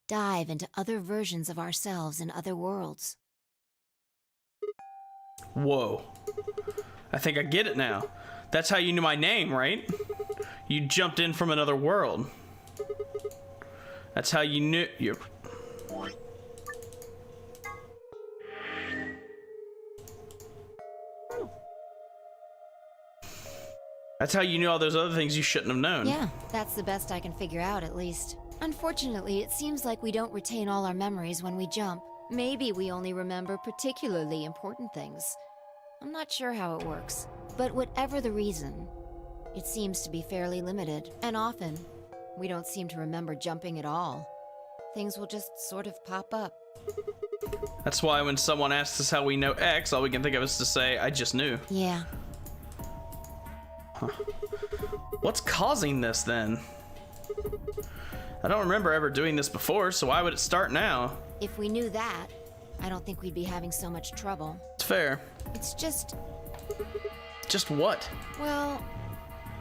dive into other versions of ourselves in other worlds. Whoa. I think I get it now. That's how you knew my name, right? You jumped in from another world. That's how you knew you. That's how you knew all those other things you shouldn't have known. Yeah, that's the best I can figure out, at least. Unfortunately, it seems like we don't retain all our memories when we jump. Maybe we only remember particularly important things. I'm not sure how it works. But whatever the reason, it seems to be fairly limited. And often, we don't seem to remember jumping at all. Things will just sort of pop up. That's why when someone asks us how we know X, all we can think of is to say, I just knew. Yeah. Huh. What's causing this then? I don't remember ever doing this before, so why would it start now? If we knew that, I don't think we'd be having so much trouble. It's fair. It's just... Just what? Well,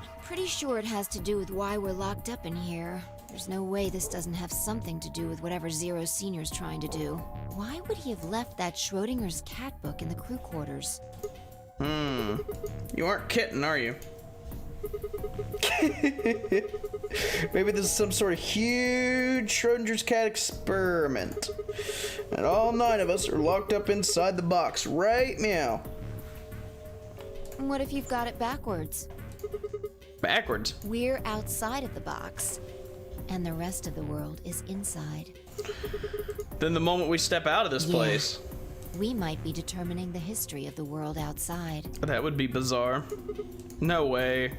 I'm pretty sure it has to do with why we're locked up in here. There's no way this doesn't have something to do with whatever Zero Senior's trying to do. Why would he have left that Schrodinger's cat book in the crew quarters? You aren't kidding, are you? Maybe this is some sort of huge Schrodinger's cat experiment. And all 9 of us are locked up inside the box right now. What if you've got it backwards? Backwards? We're outside of the box, and the rest of the world is inside. Then the moment we step out of this place... We might be determining the history of the world outside. That would be bizarre. No way.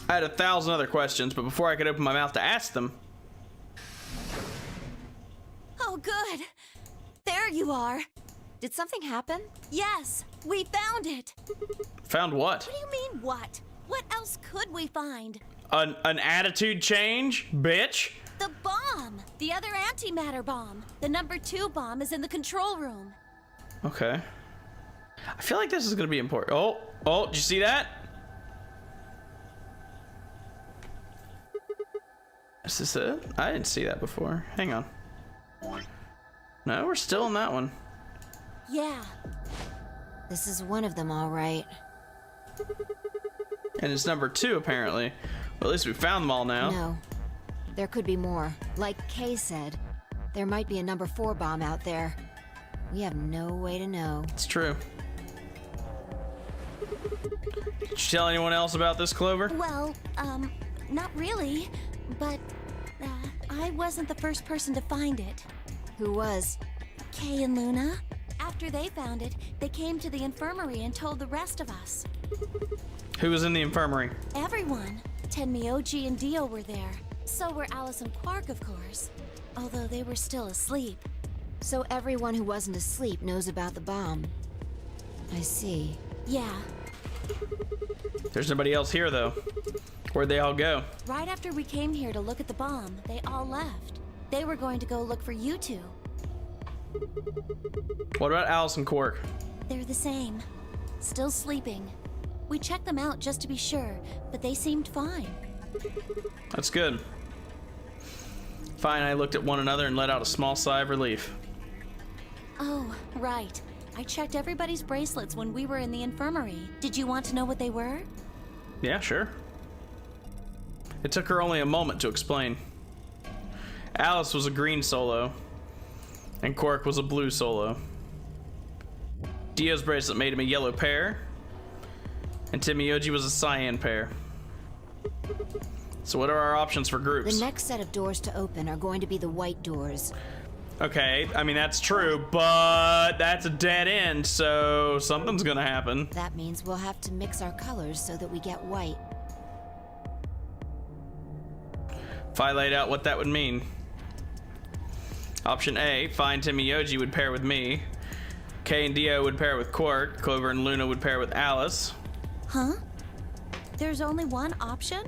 I had 1,000 other questions, but before I could open my mouth to ask them... Oh, good. There you are. Did something happen? Yes, we found it. Found what? What do you mean, what? What else could we find? An attitude change, bitch? The bomb! The other antimatter bomb. The number 2 bomb is in the control room. Okay. I feel like this is gonna be important. Oh, did you see that? Is this it? I didn't see that before. Hang on. No, we're still in that one. Yeah. This is one of them, all right. And it's number 2, apparently. Well, at least we found them all now. No. There could be more. Like Kay said, there might be a number 4 bomb out there. We have no way to know. It's true. Did you tell anyone else about this, Clover? Well, not really. But, I wasn't the first person to find it. Who was? Kay and Luna. After they found it, they came to the infirmary and told the rest of us. Who was in the infirmary? Everyone. Tenmyoji and Dio were there. So were Alice and Quark, of course. Although they were still asleep. So everyone who wasn't asleep knows about the bomb. I see. Yeah. There's nobody else here, though. Where'd they all go? Right after we came here to look at the bomb, they all left. They were going to go look for you two. What about Alice and Quark? They're the same. Still sleeping. We checked them out just to be sure, but they seemed fine. That's good. Fine, I looked at one another and let out a small sigh of relief. Oh, right. I checked everybody's bracelets when we were in the infirmary. Did you want to know what they were? Yeah, sure. It took her only a moment to explain. Alice was a green solo, and Quark was a blue solo. Dio's bracelet made him a yellow pair, and Timioji was a cyan pair. So what are our options for groups? The next set of doors to open are going to be the white doors. Okay, I mean, that's true, but that's a dead end, so something's gonna happen. That means we'll have to mix our colors so that we get white. If I laid out what that would mean. Option A, Fine Timioji would pair with me. Kay and Dio would pair with Quark. Clover and Luna would pair with Alice. Huh? There's only one option?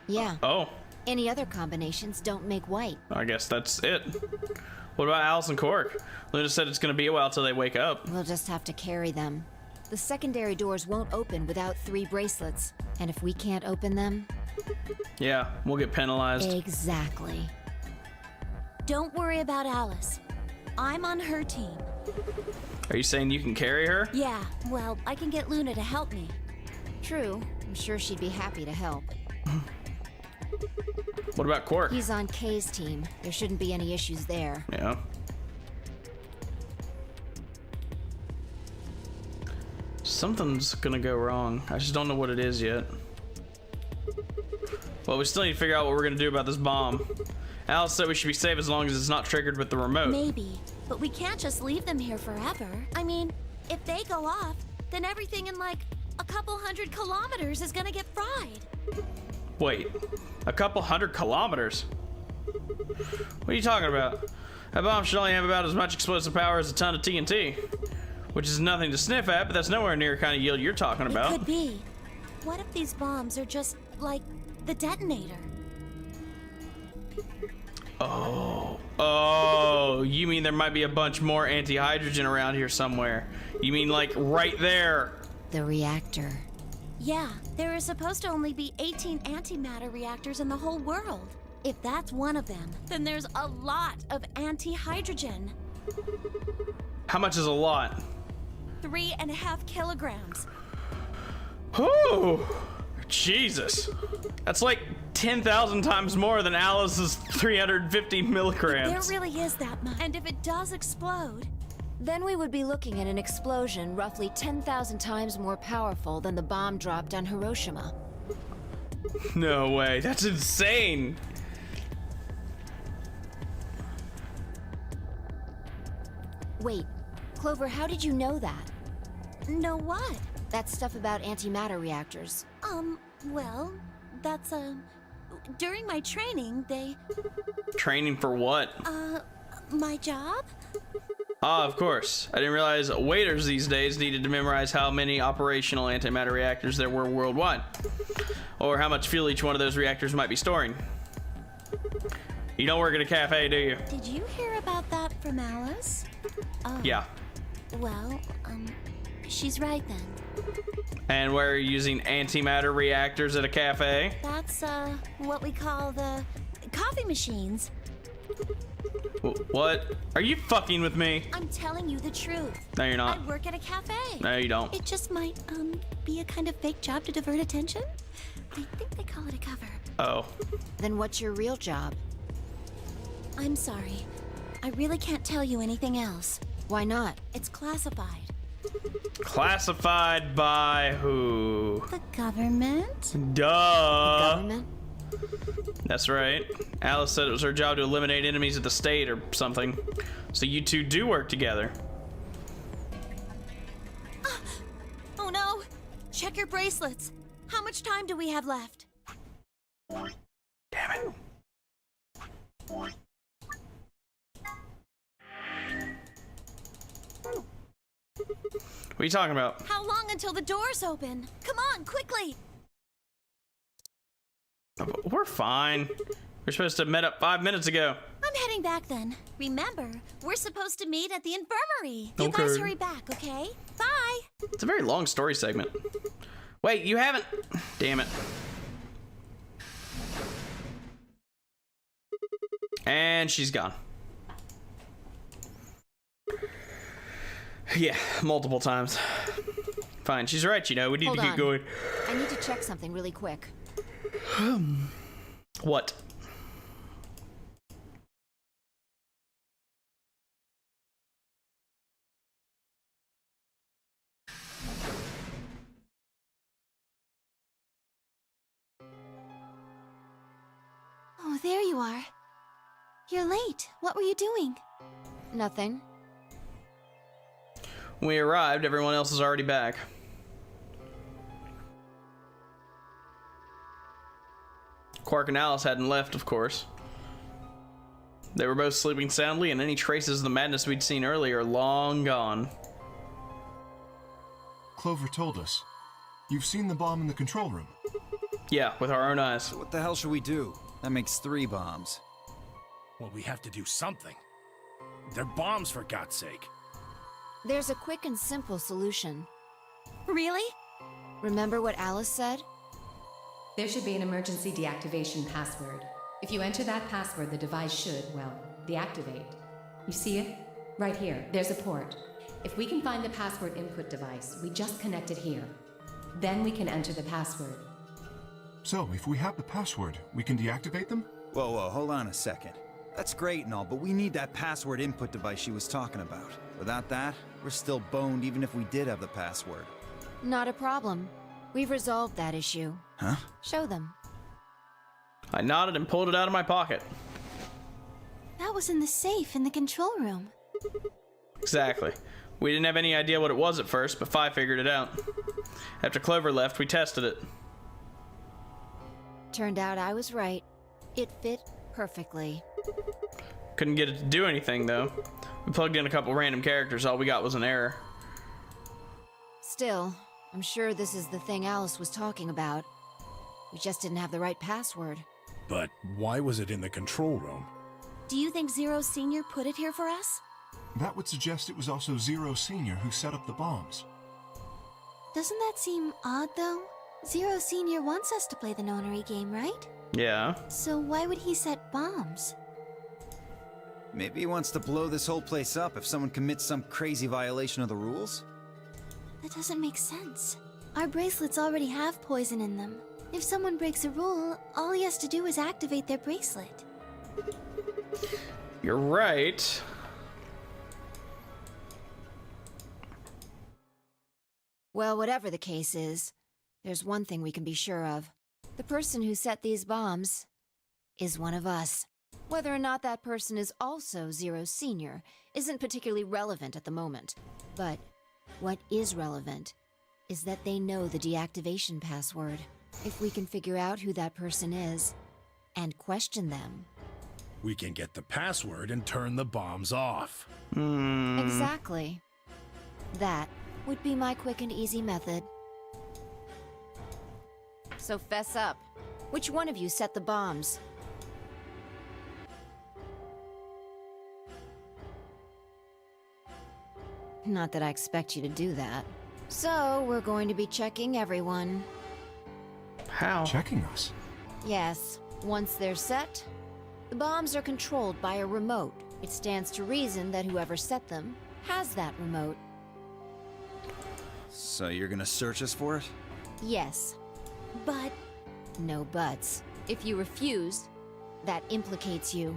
Yeah. Oh, Any other combinations don't make white. I guess that's it. What about Alice and Quark? Luna said it's gonna be a while till they wake up. We'll just have to carry them. The secondary doors won't open without 3 bracelets. And if we can't open them... Yeah, we'll get penalized. Exactly. Don't worry about Alice. I'm on her team. Are you saying you can carry her? Yeah, well, I can get Luna to help me. True. I'm sure she'd be happy to help. What about Quark? He's on Kay's team. There shouldn't be any issues there. Yeah. Something's gonna go wrong. I just don't know what it is yet. Well, we still need to figure out what we're gonna do about this bomb. Alice said we should be safe as long as it's not triggered with the remote. Maybe, but we can't just leave them here forever. I mean, if they go off, then everything in like a couple 100 kilometers is gonna get fried. Wait, a couple 100 kilometers? What are you talking about? That bomb should only have about as much explosive power as a ton of TNT. Which is nothing to sniff at, but that's nowhere near the kind of yield you're talking about. It could be. What if these bombs are just like the detonator? Oh, you mean there might be a bunch more anti-hydrogen around here somewhere? You mean like right there? The reactor. Yeah, there are supposed to only be 18 antimatter reactors in the whole world. If that's one of them, then there's a lot of anti-hydrogen. How much is a lot? 3.5 kilograms. Oh, Jesus. That's like 10,000 times more than Alice's 350 milligrams. There really is that much. And if it does explode, Then we would be looking at an explosion roughly 10,000 times more powerful than the bomb dropped on Hiroshima. No way, that's insane. Wait, Clover, how did you know that? know what? That stuff about antimatter reactors. Well, that's, during my training, Training for what? my job? Ah, of course. I didn't realize waiters these days needed to memorize how many operational antimatter reactors there were worldwide. Or how much fuel each one of those reactors might be storing. You don't work at a cafe, do you? Did you hear about that from Alice? Yeah. Well, she's right then. And we're using antimatter reactors at a cafe? That's, what we call the coffee machines. What? Are you fucking with me? I'm telling you the truth. No, you're not. I work at a cafe. No, you don't. It just might, be a kind of fake job to divert attention. I think they call it a cover. Oh. Then what's your real job? I'm sorry. I really can't tell you anything else. Why not? It's classified. Classified by who? The government? Duh. Government? That's right. Alice said it was her job to eliminate enemies of the state or something. So you two do work together. Oh no! Check your bracelets. How much time do we have left? Damn it. What are you talking about? How long until the doors open? Come on, quickly! We're fine. We're supposed to have met up 5 minutes ago. I'm heading back then. Remember, we're supposed to meet at the infirmary. You Okay. guys hurry back, okay? Bye! It's a very long story segment. Wait, you haven't... Damn it. And she's gone. Yeah, multiple times. Fine, she's right, you know, we need Hold to keep on. going. I need to check something really quick. What? Oh, there you are. You're late. What were you doing? Nothing. When we arrived, everyone else is already back. Quark and Alice hadn't left, of course. They were both sleeping soundly, and any traces of the madness we'd seen earlier are long gone. Clover told us. You've seen the bomb in the control room. Yeah, with our own eyes. So what the hell should we do? That makes 3 bombs. Well, we have to do something. They're bombs, for God's sake. There's a quick and simple solution. Really? Remember what Alice said? There should be an emergency deactivation password. If you enter that password, the device should, well, deactivate. You see it? Right here. There's a port. If we can find the password input device, we just connect it here. Then we can enter the password. So, if we have the password, we can deactivate them? Whoa, hold on a second. That's great and all, but we need that password input device she was talking about. Without that, we're still boned even if we did have the password. Not a problem. We've resolved that issue. Huh? Show them. I nodded and pulled it out of my pocket. That was in the safe in the control room. Exactly. We didn't have any idea what it was at first, but Fi figured it out. After Clover left, we tested it. Turned out I was right. It fit perfectly. Couldn't get it to do anything, though. We plugged in a couple random characters, all we got was an error. Still, I'm sure this is the thing Alice was talking about. We just didn't have the right password. But why was it in the control room? Do you think Zero Senior put it here for us? That would suggest it was also Zero Senior who set up the bombs. Doesn't that seem odd, though? Zero Senior wants us to play the nonary game, right? Yeah. So why would he set bombs? Maybe he wants to blow this whole place up if someone commits some crazy violation of the rules? That doesn't make sense. Our bracelets already have poison in them. If someone breaks a rule, all he has to do is activate their bracelet. You're right. Well, whatever the case is, there's one thing we can be sure of. The person who set these bombs is one of us. Whether or not that person is also Zero Senior isn't particularly relevant at the moment. But what is relevant is that they know the deactivation password. If we can figure out who that person is and question them. We can get the password and turn the bombs off. Exactly. That would be my quick and easy method. So fess up. Which one of you set the bombs? Not that I expect you to do that. So, we're going to be checking everyone. How? Checking us. Yes, once they're set, the bombs are controlled by a remote. It stands to reason that whoever set them has that remote. So you're gonna search us for it? Yes, but no buts. If you refuse, that implicates you.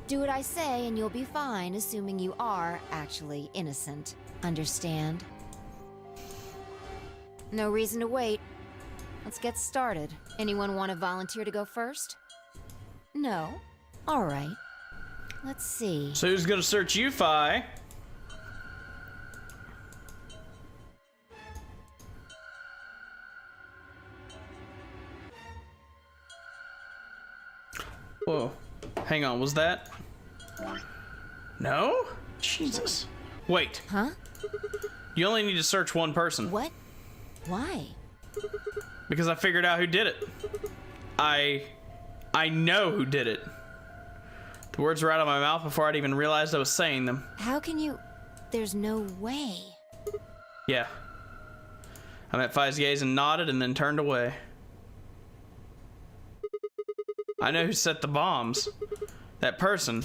Do what I say and you'll be fine, assuming you are actually innocent. Understand? No reason to wait. Let's get started. Anyone want to volunteer to go first? No? All right. Let's see. So who's gonna search you, Fi? Whoa. Hang on, was that? No? Jesus. Wait. Huh? You only need to search one person. What? Why? Because I figured out who did it. I know who did it. The words were out of my mouth before I'd even realized I was saying them. How can you... There's no way. Yeah. I met Fi's gaze and nodded and then turned away. I know who set the bombs. that person.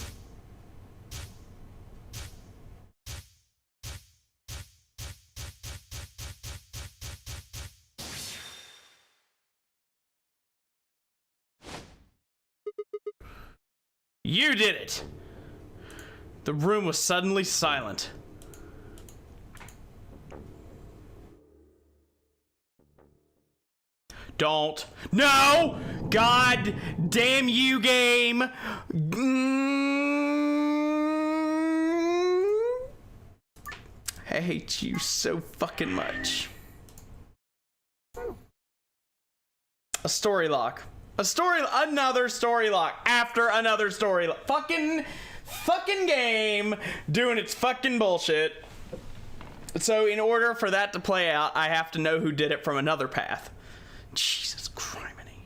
You did it! The room was suddenly silent. Don't. No! God damn you, game! I hate you so fucking much. A story lock. Another story lock. After another story lock. Fucking game doing its fucking bullshit. So in order for that to play out, I have to know who did it from another path. Jesus criminy.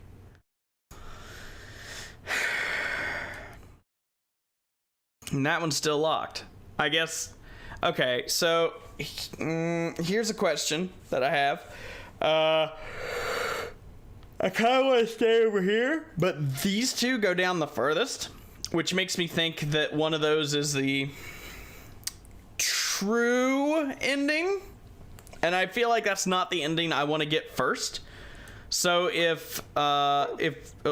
And that one's still locked. I guess. Okay, so here's a question that I have. I kind of want to stay over here, but these two go down the furthest, which makes me think that one of those is the true ending, and I feel like that's not the ending I want to get first. So if oh,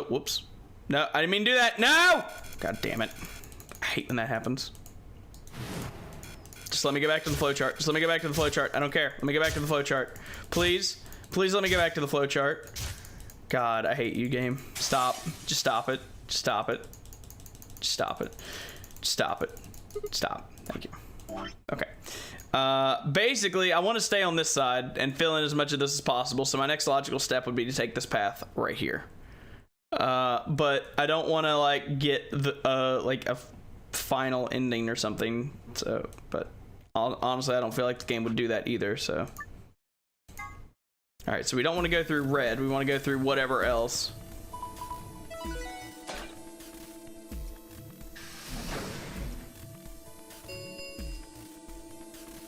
whoops, no, I didn't mean to do that. No, god damn it, I hate when that happens. Just let me get back to the flowchart. Just let me get back to the flowchart. I don't care. Let me get back to the flowchart, please. Please let me get back to the flowchart. God, I hate you, game. Stop. Just stop it. Just stop it. Just stop it. Just stop it. Stop. Thank you. Okay. Basically, I want to stay on this side and fill in as much of this as possible, so my next logical step would be to take this path right here. But I don't want to, like, get the, like, a final ending or something, so, but honestly, I don't feel like the game would do that either, so. Alright, so we don't want to go through red, we want to go through whatever else.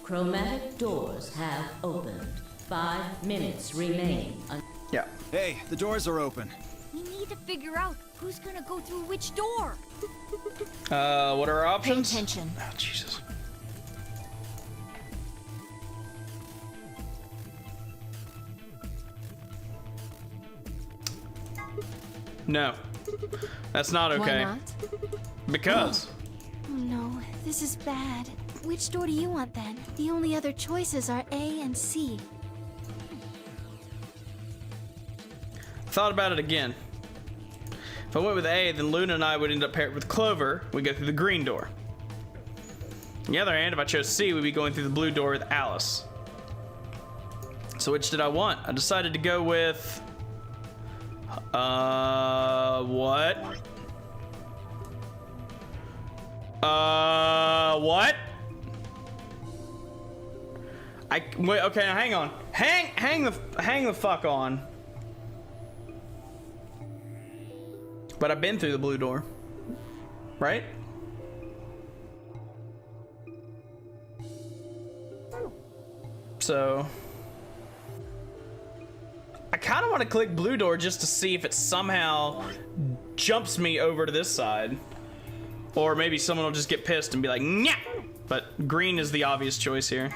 Chromatic doors have opened. 5 minutes remain. Yeah. Hey, the doors are open. We need to figure out who's gonna go through which door. What are our options? Pay attention. Oh, Jesus. No. That's not okay. Why not? Because. Oh no, this is bad. Which door do you want then? The only other choices are A and C. Thought about it again. If I went with A, then Luna and I would end up paired with Clover. We'd go through the green door. On the other hand, if I chose C, we'd be going through the blue door with Alice. So which did I want? I decided to go with... what? What? Wait, okay, now hang on. Hang the fuck on. But I've been through the blue door. Right? So I kind of want to click blue door just to see if it somehow jumps me over to this side. Or maybe someone will just get pissed and be like, "Nyah!" But green is the obvious choice here.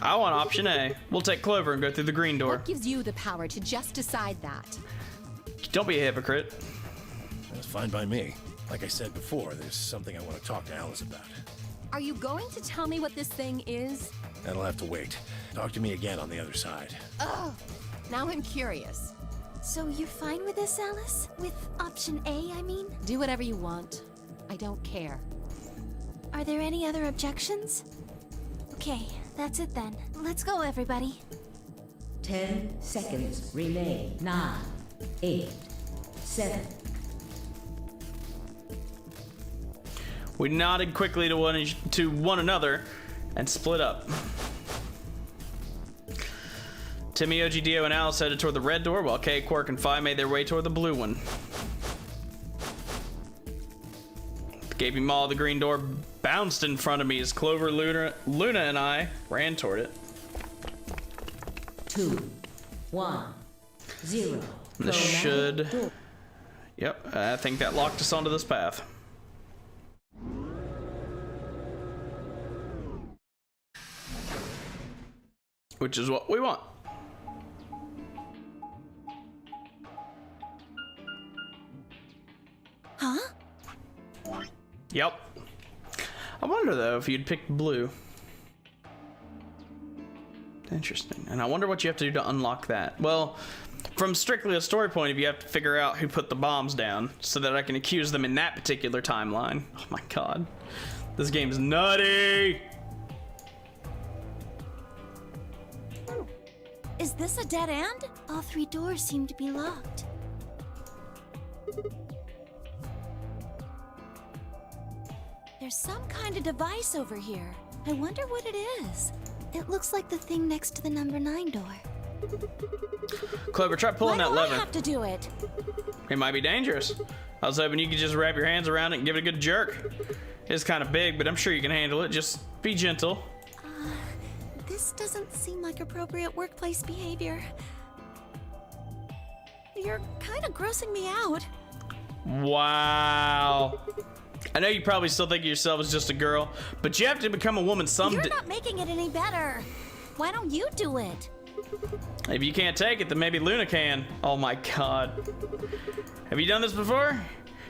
I want option A. We'll take Clover and go through the green door. What gives you the power to just decide that? Don't be a hypocrite. That's fine by me. Like I said before, there's something I want to talk to Alice about. Are you going to tell me what this thing is? That'll have to wait. Talk to me again on the other side. Ugh! Now I'm curious. So you're fine with this, Alice? With option A, I mean? Do whatever you want. I don't care. Are there any other objections? Okay, that's it then. Let's go, everybody. 10 seconds remain. 9, 8, 7. We nodded quickly to one another and split up. Timmy, OG, Dio, and Alice headed toward the red door, while Kay, Quark, and Phi made their way toward the blue one. The gaping maw of the green door bounced in front of me as Clover, Luna, and I ran toward it. 2, 1, 0. This should... Yep, I think that locked us onto this path. Which is what we want. Huh? Yep. I wonder though if you'd pick blue. Interesting. And I wonder what you have to do to unlock that. Well, from strictly a story point of view, you have to figure out who put the bombs down so that I can accuse them in that particular timeline. Oh my god. This game's nutty! Is this a dead end? All 3 doors seem to be locked. There's some kind of device over here. I wonder what it is. It looks like the thing next to the number 9 door. Clover, try pulling that lever. Why do I have to do it? It might be dangerous. I was hoping you could just wrap your hands around it and give it a good jerk. It's kind of big, but I'm sure you can handle it. Just be gentle. This doesn't seem like appropriate workplace behavior. You're kind of grossing me out. Wow. I know you probably still think of yourself as just a girl, but you have to become a woman someday. You're not making it any better. Why don't you do it? If you can't take it, then maybe Luna can. Oh my god. Have you done this before?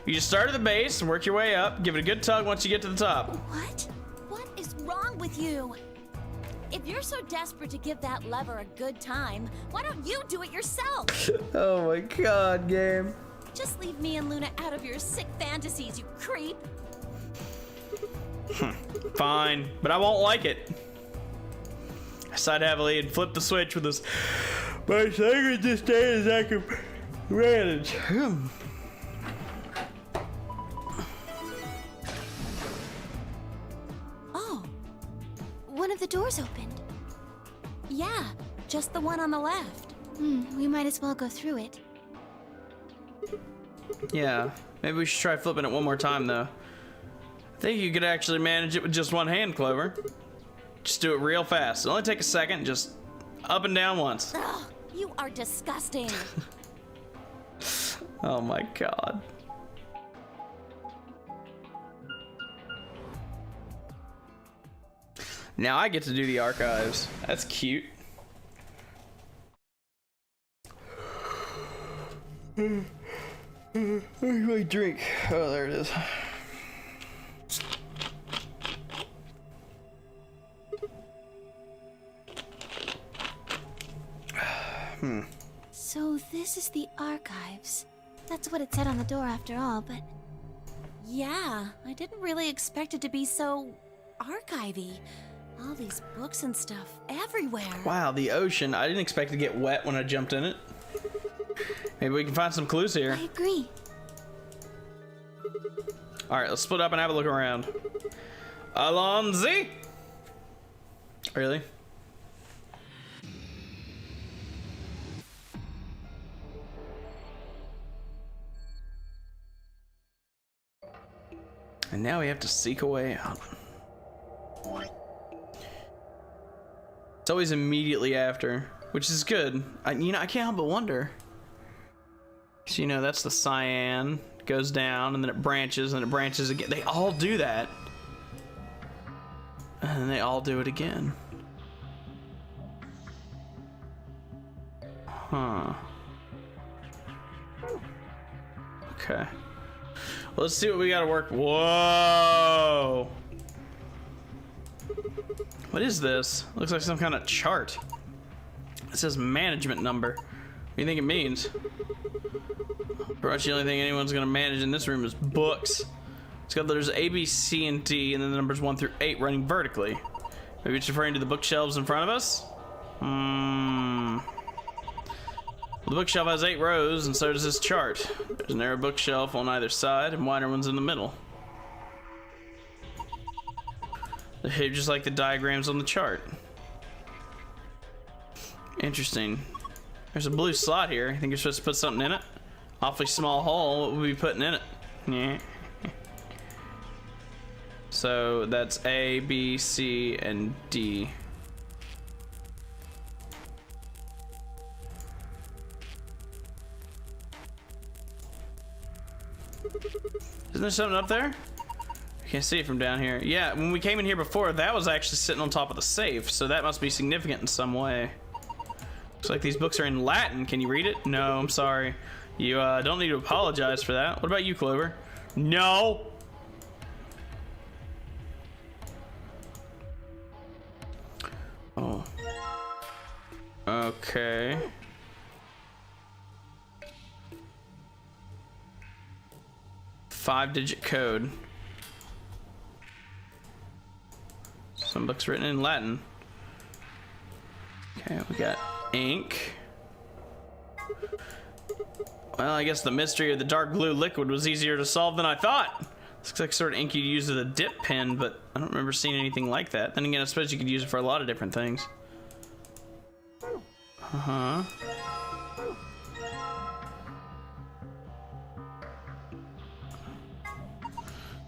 You just start at the base and work your way up, give it a good tug once you get to the top. What? What is wrong with you? If you're so desperate to give that lever a good time, why don't you do it yourself? Oh my god, game. Just leave me and Luna out of your sick fantasies, you creep. Fine, but I won't like it. I sighed heavily and flipped the switch with this. My second just stay as I can manage. Oh. One of the doors opened. Yeah, just the one on the left. We might as well go through it. Yeah, maybe we should try flipping it one more time though. I think you could actually manage it with just one hand, Clover. Just do it real fast. It'll only take a second, just up and down once. Ugh, you are disgusting. Oh my god. Now I get to do the archives. That's cute. Where's my drink? Oh, there it is. So this is the archives. That's what it said on the door after all, but... Yeah, I didn't really expect it to be so archivy. All these books and stuff everywhere. Wow, the ocean. I didn't expect to get wet when I jumped in it. Maybe we can find some clues here. I agree. Alright, let's split up and have a look around. Alonzi? Really? And now we have to seek a way out. It's always immediately after, which is good. I can't help but wonder. So, that's the cyan. It goes down, and then it branches, and it branches again. They all do that. And then they all do it again. Huh. Okay. Well, let's see what we gotta work. Whoa! What is this? Looks like some kind of chart. It says management number. What do you think it means? Pretty much the only thing anyone's gonna manage in this room is books. It's got letters A, B, C, and D, and then the numbers 1 through 8 running vertically. Maybe it's referring to the bookshelves in front of us? The bookshelf has 8 rows, and so does this chart. There's a narrow bookshelf on either side, and wider ones in the middle. They're shaped just like the diagrams on the chart. Interesting. There's a blue slot here. I think you're supposed to put something in it. Awfully small hole. What would we be putting in it? Yeah. So that's A, B, C, and D. Isn't there something up there? Can't see it from down here. Yeah, when we came in here before, that was actually sitting on top of the safe, so that must be significant in some way. Looks like these books are in Latin. Can you read it? No, I'm sorry. You don't need to apologize for that. What about you, Clover? No! Oh. Okay. Five-digit code. Some books written in Latin. Okay, we got ink. Well, I guess the mystery of the dark blue liquid was easier to solve than I thought. This looks like sort of ink you'd use as a dip pen, but I don't remember seeing anything like that. Then again, I suppose you could use it for a lot of different things. Uh-huh.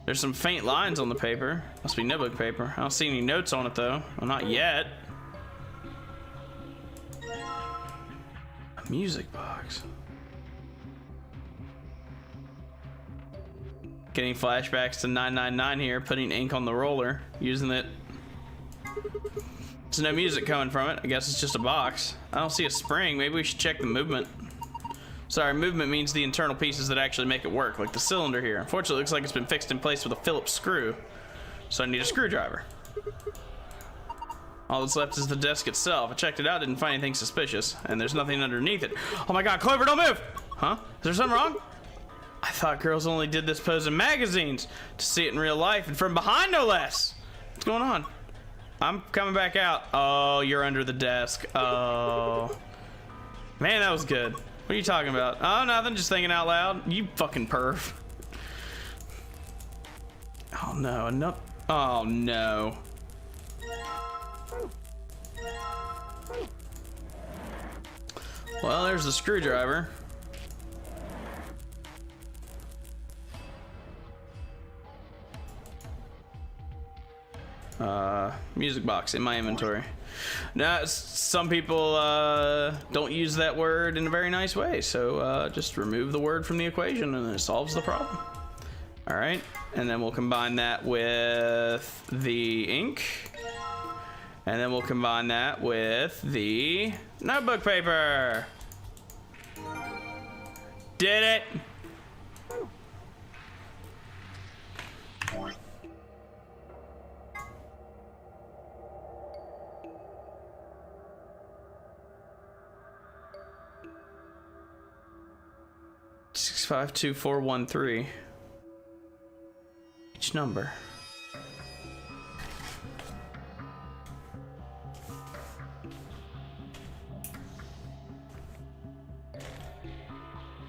There's some faint lines on the paper. Must be notebook paper. I don't see any notes on it though. Well, not yet. A music box. Getting flashbacks to 999 here, putting ink on the roller, using it. There's no music coming from it. I guess it's just a box. I don't see a spring. Maybe we should check the movement. Sorry, movement means the internal pieces that actually make it work, like the cylinder here. Unfortunately, it looks like it's been fixed in place with a Phillips screw. So I need a screwdriver. All that's left is the desk itself. I checked it out, didn't find anything suspicious, and there's nothing underneath it. Oh my god, Clover, don't move! Huh? Is there something wrong? I thought girls only did this pose in magazines. To see it in real life, and from behind no less! What's going on? I'm coming back out. Oh, you're under the desk. Oh. Man, that was good. What are you talking about? Oh, nothing, just thinking out loud. You fucking perv. Oh no, no. Oh no. Well, there's the screwdriver. Music box in my inventory. Now, some people don't use that word in a very nice way, so just remove the word from the equation and it solves the problem. All right, and then we'll combine that with the ink, and then we'll combine that with the notebook paper. Did it! Six 52413. Each number.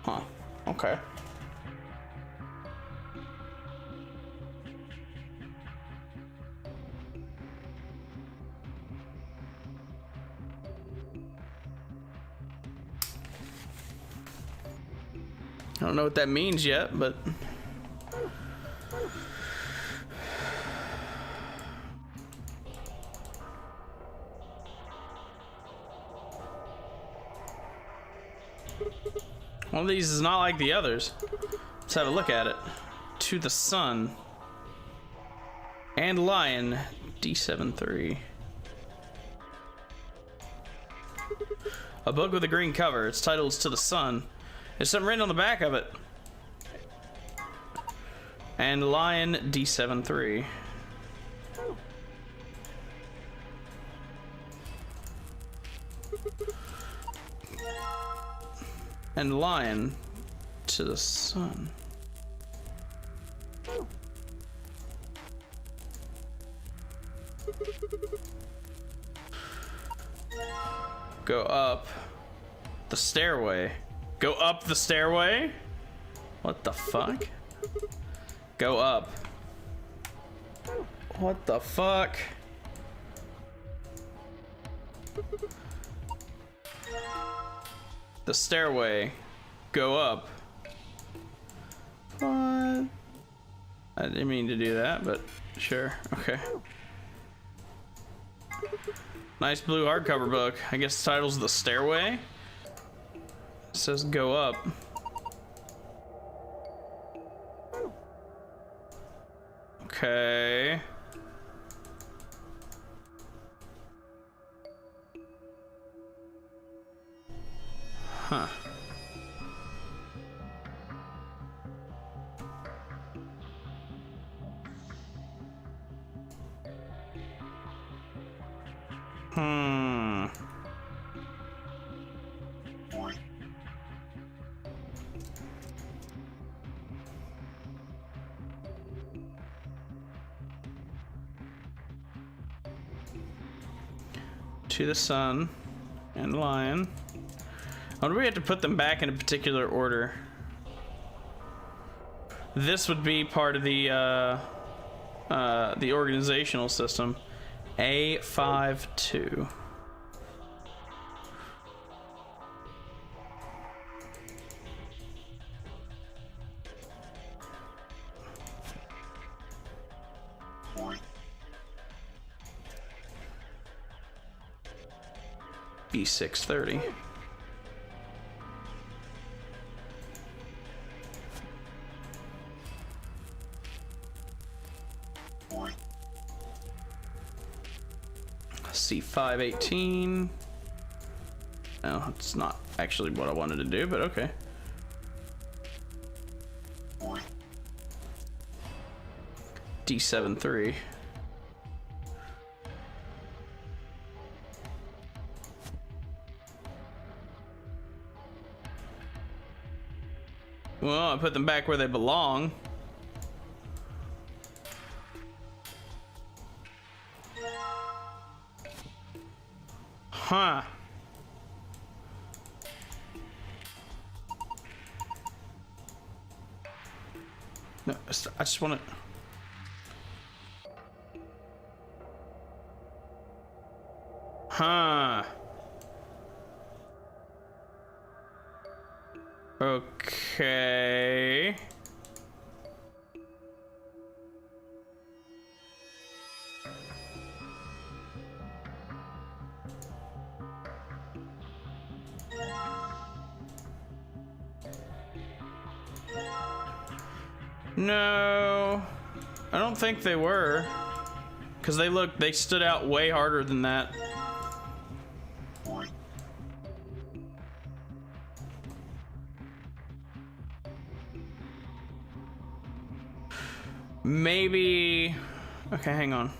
Huh. Okay. I don't know what that means yet, but one of these is not like the others. Let's have a look at it. To the Sun and Lion D73. A book with a green cover. Its title is To the Sun. There's something written on the back of it. And Lion D73. And Lion to the Sun. Go up the stairway. Go up the stairway? What the fuck? Go up. What the fuck? The stairway. Go up. What? I didn't mean to do that, but sure. Okay. Nice blue hardcover book. I guess the title's The Stairway. It says go up. Okay. Huh. Hmm. To the sun and lion. How do we have to put them back in a particular order? This would be part of the organizational system. A52. B630. C518. No, it's not actually what I wanted to do, but okay. D73. Well, I put them back where they belong. Huh. No, I just want to... Huh. Okay. No, I don't think they were, because they stood out way harder than that. Maybe, okay, hang on.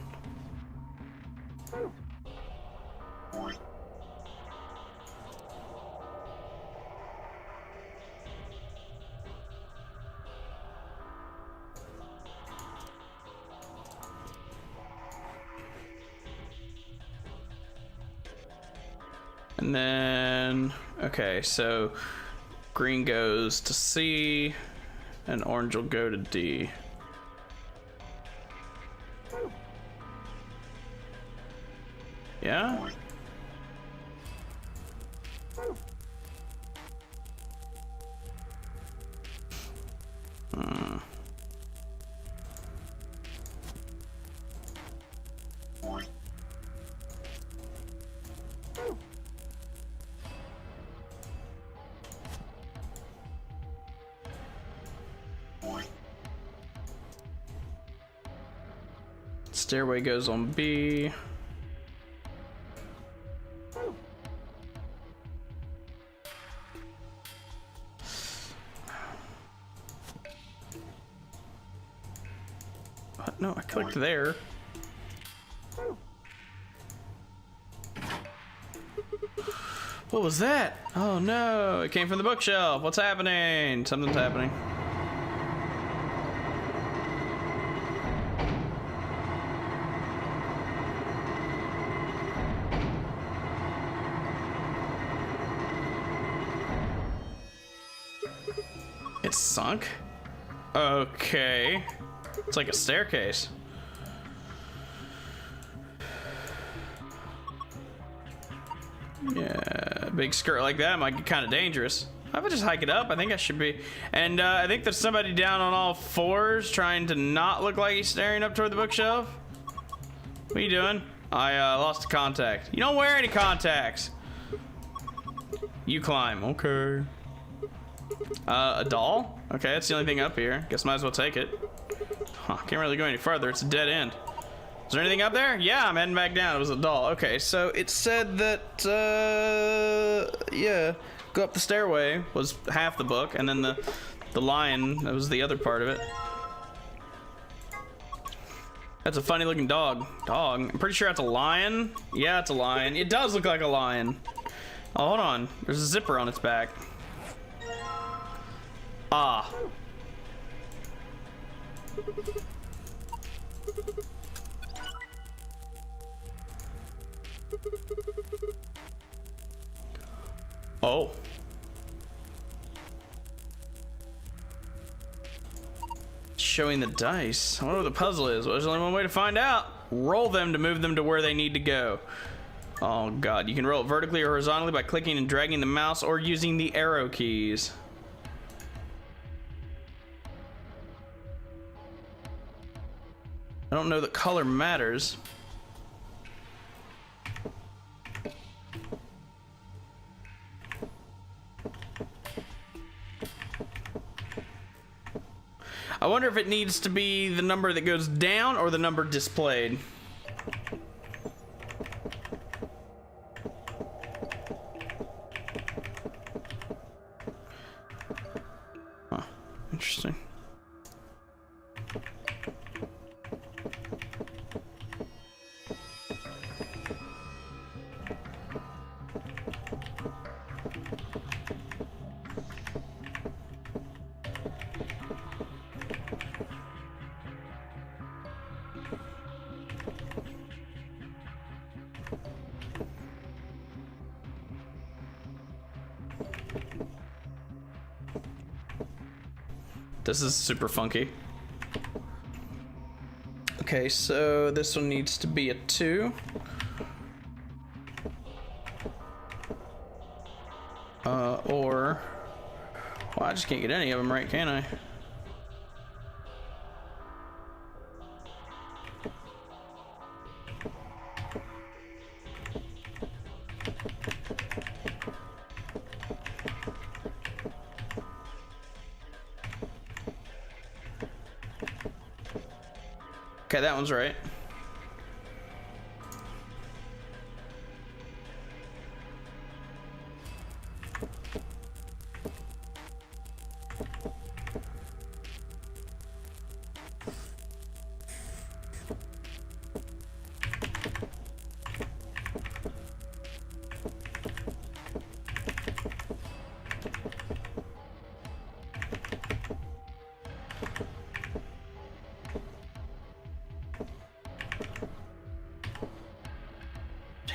And then, okay, so green goes to C and orange will go to D. Yeah? Hmm. Stairway goes on B. What? No, I clicked there. What was that? Oh no, it came from the bookshelf. What's happening? Something's happening. It's sunk? Okay. It's like a staircase. Yeah, big skirt like that might get kind of dangerous. If I just hike it up, I think I should be. And I think there's somebody down on all fours trying to not look like he's staring up toward the bookshelf. What are you doing? I lost a contact. You don't wear any contacts. You climb, okay. A doll? Okay, that's the only thing up here. Guess might as well take it. Huh, can't really go any farther. It's a dead end. Is there anything up there? Yeah, I'm heading back down. It was a doll. Okay, so it said that, yeah, go up the stairway was half the book, and then the lion, that was the other part of it. That's a funny looking dog. I'm pretty sure that's a lion. Yeah, it's a lion. It does look like a lion. Oh, hold on. There's a zipper on its back. Ah. Oh. Showing the dice. I wonder what the puzzle is. Well, there's only one way to find out. Roll them to move them to where they need to go. Oh god, you can roll it vertically or horizontally by clicking and dragging the mouse or using the arrow keys. I don't know that color matters. I wonder if it needs to be the number that goes down or the number displayed. Huh, interesting. This is super funky. Okay, so this one needs to be a 2. Or... Well, I just can't get any of them right, can I? Okay, that one's right.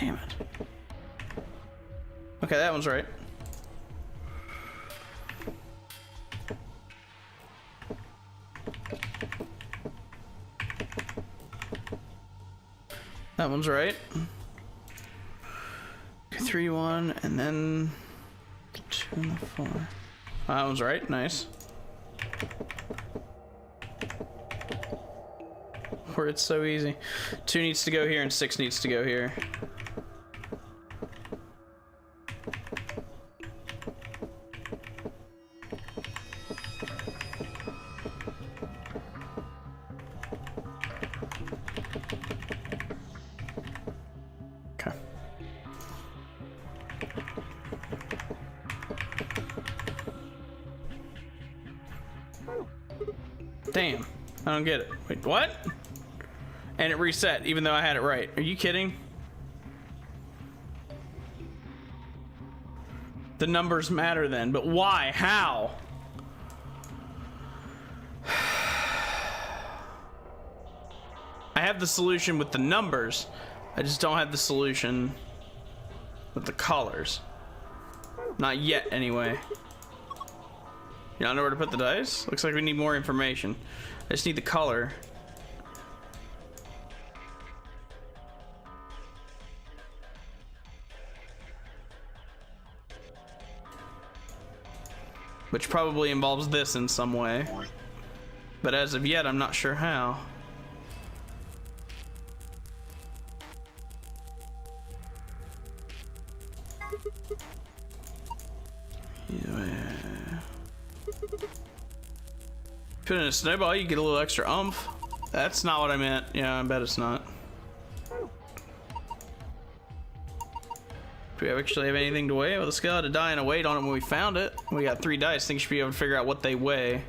Damn it. Okay, that one's right. That one's right. Okay, 3, 1, and then 2 and 4. That one's right. Nice. Where it's so easy. 2 needs to go here and 6 needs to go here. Okay. Damn, I don't get it. Wait, what? And it reset, even though I had it right. Are you kidding? The numbers matter then, but why? How? I have the solution with the numbers. I just don't have the solution with the colors. Not yet, anyway. You don't know where to put the dice? Looks like we need more information. I just need the color. Which probably involves this in some way. But as of yet, I'm not sure how. Yeah. Put in a snowball, you get a little extra oomph. That's not what I meant. Yeah, I bet it's not. Do we actually have anything to weigh? Well, the scale had a die and a weight on it when we found it. We got 3 dice. I think you should be able to figure out what they weigh.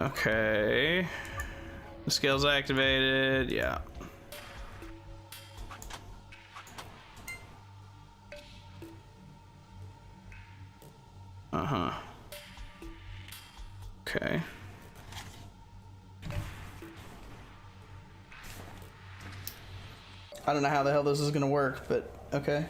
Okay. The scale's activated. Yeah. Uh-huh. Okay. I don't know how the hell this is gonna work, but okay.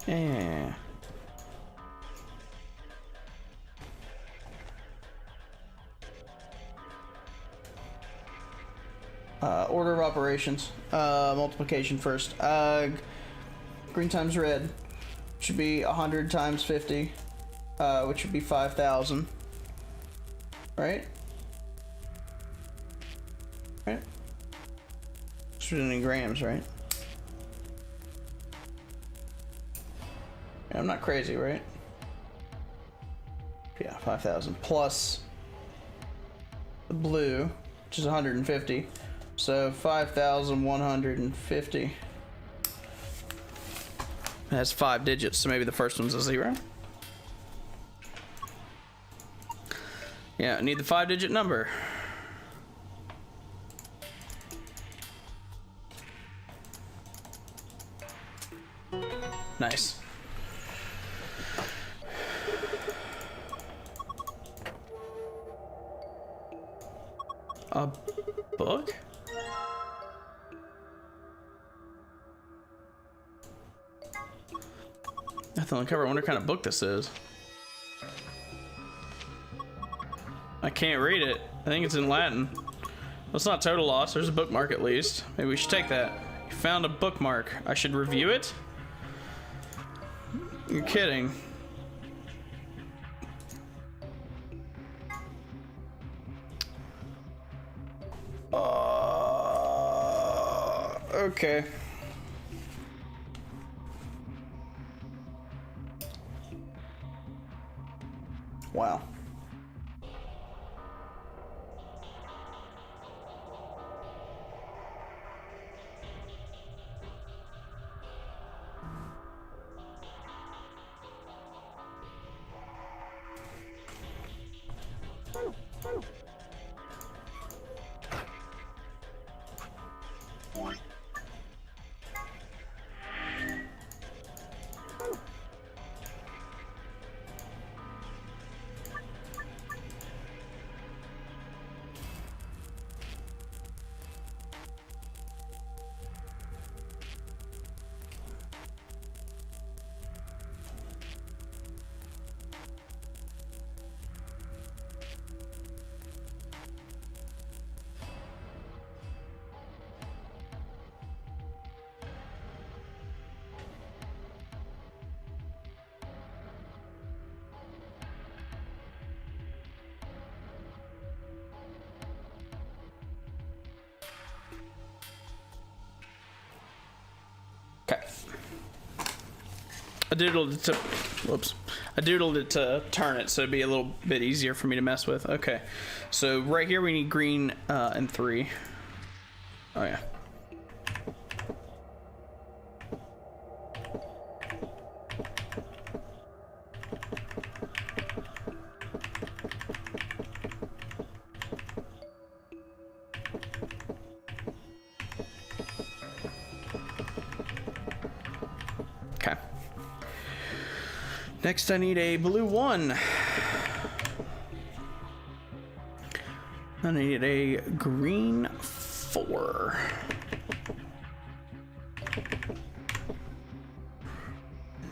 Yeah. Order of operations. Multiplication first. Green times red should be 100 times 50, which would be 5,000. Right? Right? Should be in grams, right? I'm not crazy, right? Yeah, 5,000 plus the blue, which is 150. So 5,150. That's 5 digits, so maybe the first one's a 0. Yeah, I need the 5-digit number. Nice. A book? Nothing on the cover. I wonder what kind of book this is. I can't read it. I think it's in Latin. Well, it's not total loss. There's a bookmark at least. Maybe we should take that. You found a bookmark. I should review it? You're kidding. Okay. Wow. Okay. I doodled it to, whoops. I doodled it to turn it so it'd be a little bit easier for me to mess with. Okay. So right here we need green and 3. Oh yeah. Okay. Next, I need a blue 1. I need a green 4.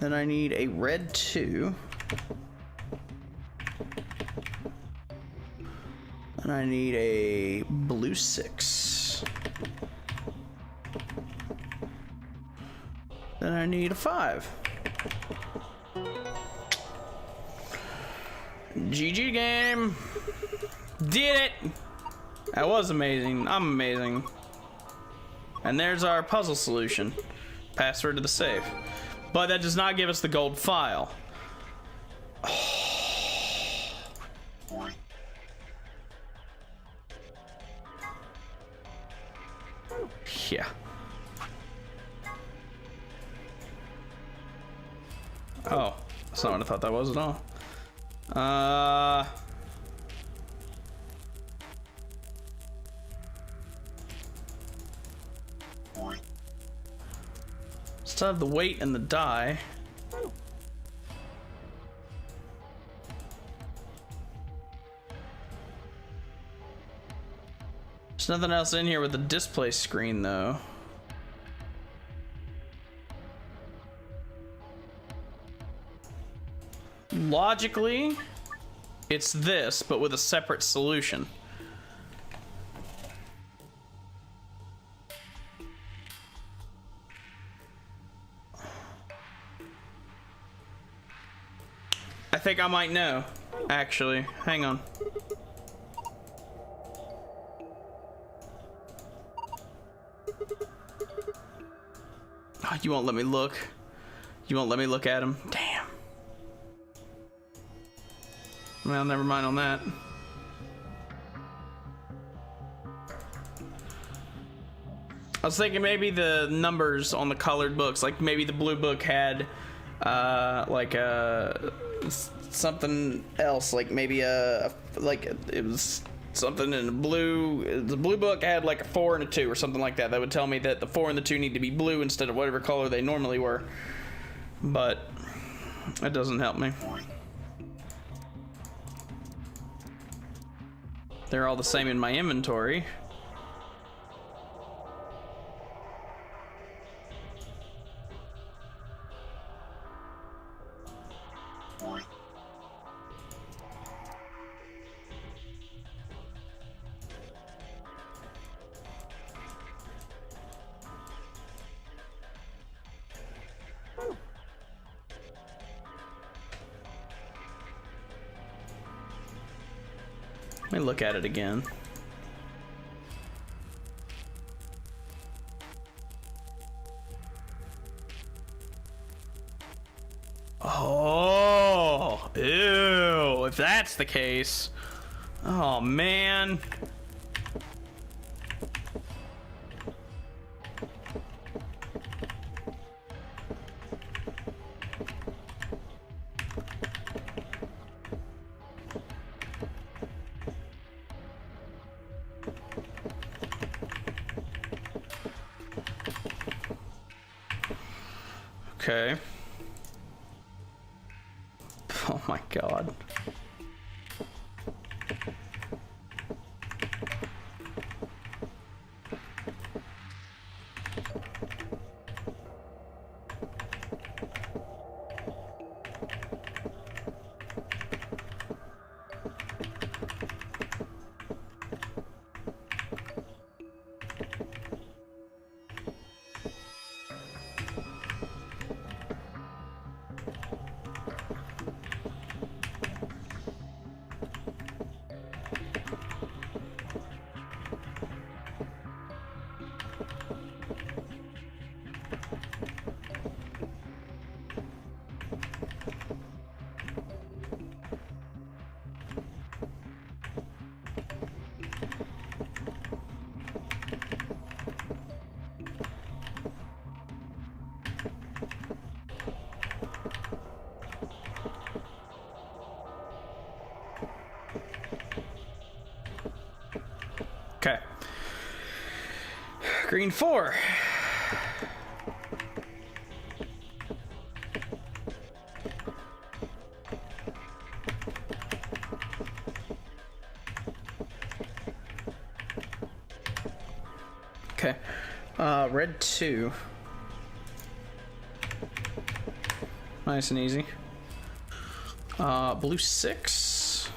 Then I need a red 2. And I need a blue 6. Then I need a 5. GG game. Did it. That was amazing. I'm amazing. And there's our puzzle solution. Password to the safe. But that does not give us the gold file. Yeah. Oh, that's not what I thought that was at all. Still have the weight and the die. There's nothing else in here with the display screen though. Logically, it's this, but with a separate solution. I think I might know, actually. Hang on. Oh, you won't let me look. You won't let me look at him. Damn. Well, never mind on that. I was thinking maybe the numbers on the colored books, like maybe the blue book had something else, like maybe like it was something in the blue book had like a 4 and a 2 or something like that. That would tell me that the 4 and the 2 need to be blue instead of whatever color they normally were. But that doesn't help me. They're all the same in my inventory. Let me look at it again. Oh, ew, if that's the case. Oh, man. Okay. Oh my God. Green 4. Okay. Red 2. Nice and easy. Blue 6.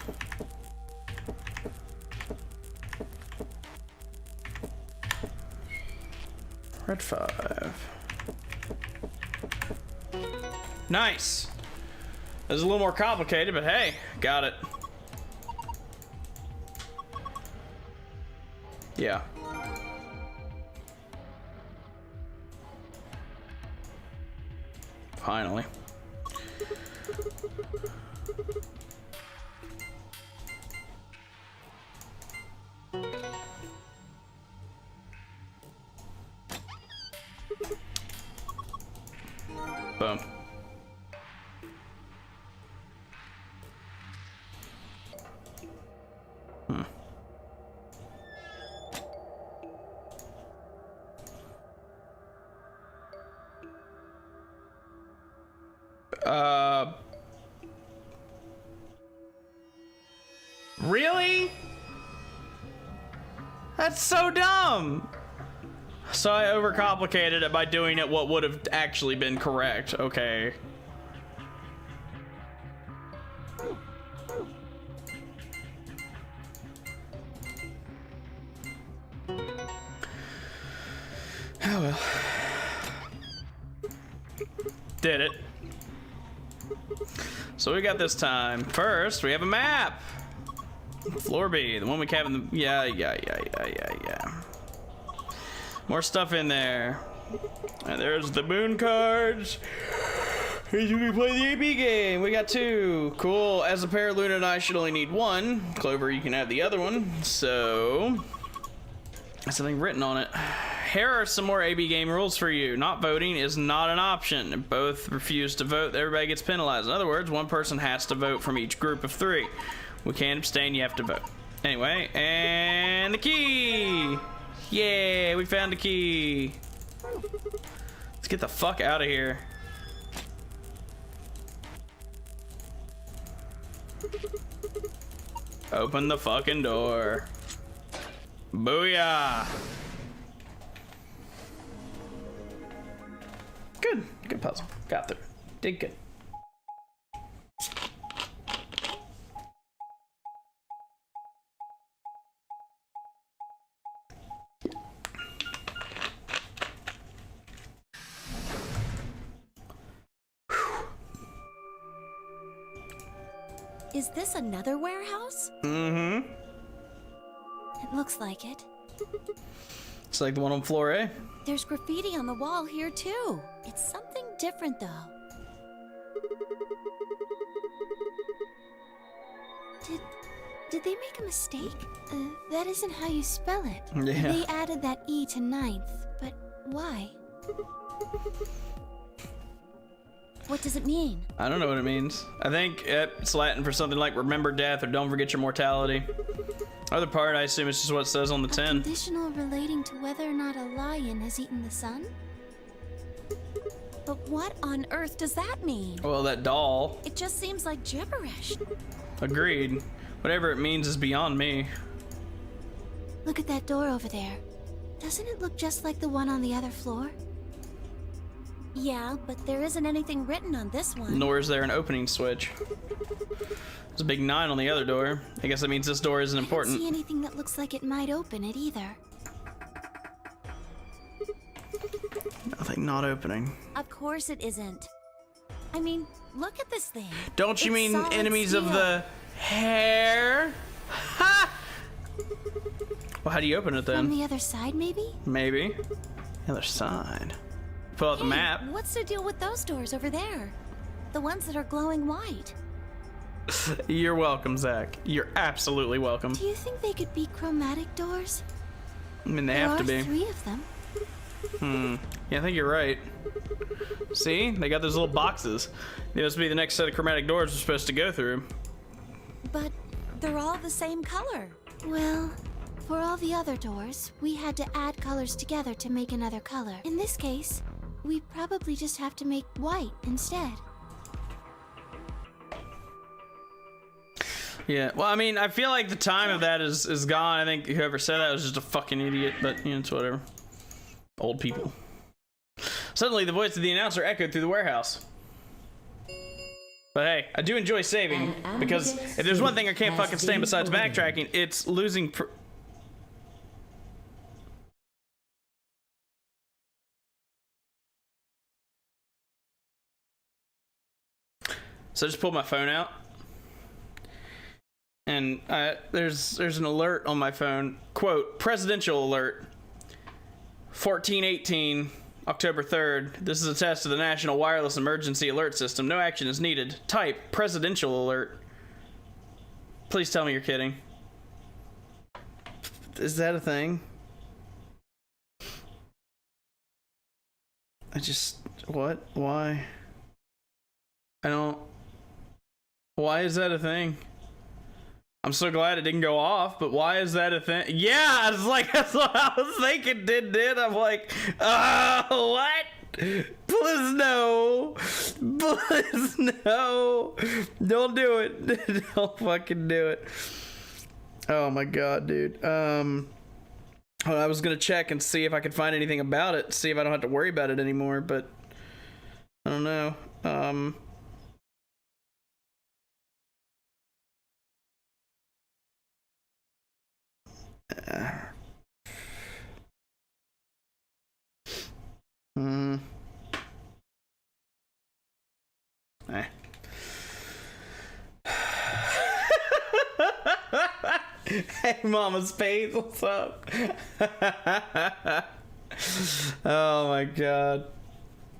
Red 5. Nice. It was a little more complicated, but hey, got it. Yeah. Finally. Boom. Really? That's so dumb. So I overcomplicated it by doing it what would have actually been correct. Okay. Oh well. Did it. So we got this time. First, we have a map. Floor B, the one we have in the... Yeah. More stuff in there. And there's the moon cards. Here's when we play the AB game. We got 2. Cool. As a pair, Luna and I should only need 1. Clover, you can have the other one. So... there's something written on it. Here are some more AB game rules for you. Not voting is not an option. If both refuse to vote, everybody gets penalized. In other words, one person has to vote from each group of 3. We can't abstain, you have to vote. Anyway, and the key! Yeah, we found the key. Let's get the fuck out of here. Open the fucking door. Booyah! Good. Good puzzle. Got through. Did good. Is this another warehouse? Mm-hmm. It looks like it. It's like the one on floor A. There's graffiti on the wall here too. It's something different though. Did they make a mistake? That isn't how you spell it. Yeah. They added that E to 9th, but why? What does it mean? I don't know what it means. I think it's Latin for something like remember death or don't forget your mortality. Other part, I assume it's just what it says on the tin. Conditional relating to whether or not a lion has eaten the sun? But what on earth does that mean? Well, that doll. It just seems like gibberish. Agreed. Whatever it means is beyond me. Look at that door over there. Doesn't it look just like the one on the other floor? Yeah, but there isn't anything written on this one. Nor is there an opening switch. There's a big 9 on the other door. I guess that means this door isn't important. I don't see anything that looks like it might open it either. Nothing not opening. Of course it isn't. I mean, look at this thing. Don't you It's mean solid enemies steel. of the hair? Ha! Well, how do you open it then? On the other side, maybe? Maybe. The other side. Pull out the map. What's the deal with those doors over there? The ones that are glowing white. You're welcome, Zach. You're absolutely welcome. Do you think they could be chromatic doors? I mean, they There have to are be. 3 of them. Yeah, I think you're right. See? They got those little boxes. They must be the next set of chromatic doors we're supposed to go through. But they're all the same color. Well, For all the other doors, we had to add colors together to make another color. In this case, we probably just have to make white instead. Yeah, well, I mean, I feel like the time of that is gone. I think whoever said that was just a fucking idiot, but, you know, it's whatever. Old people. Suddenly, the voice of the announcer echoed through the warehouse. But hey, I do enjoy saving, because if there's one thing I can't fucking stand besides backtracking, it's losing So I just pulled my phone out. And there's an alert on my phone. Quote, presidential alert. 1418, October 3rd. This is a test of the National Wireless Emergency Alert System. No action is needed. Type presidential alert. Please tell me you're kidding. Is that a thing? What? Why? Why is that a thing? I'm so glad it didn't go off, but why is that a thing? Yeah, I was like, that's what I was thinking, did. I'm like, what? Please no. Please no. Don't do it. Don't fucking do it. Oh my god, dude. I was gonna check and see if I could find anything about it, see if I don't have to worry about it anymore, but I don't know. Hey, Mama Spades, what's up? Oh my god.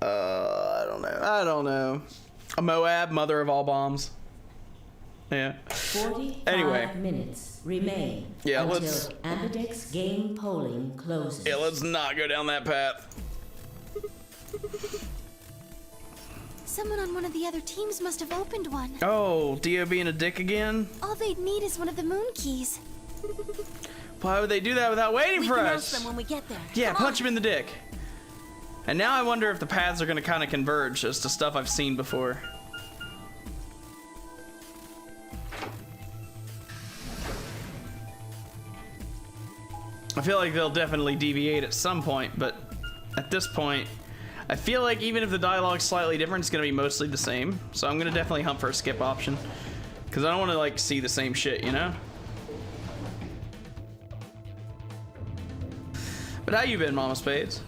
I don't know. A Moab, mother of all bombs. Yeah. 45 minutes remain until Ambidex game polling closes. Yeah, let's not go down that path. Someone on one of the other teams must have opened one. Oh, Dio being a dick again? All they'd need is one of the moon keys. Why would they do that without waiting for us? We can ask them when we get there. Yeah, punch him in the dick. And now I wonder if the paths are going to kind of converge as to stuff I've seen before. I feel like they'll definitely deviate at some point, but at this point, I feel like even if the dialogue's slightly different, it's going to be mostly the same. So I'm going to definitely hunt for a skip option. Because I don't want to, like, see the same shit, you know? But how you been, Mama Spades?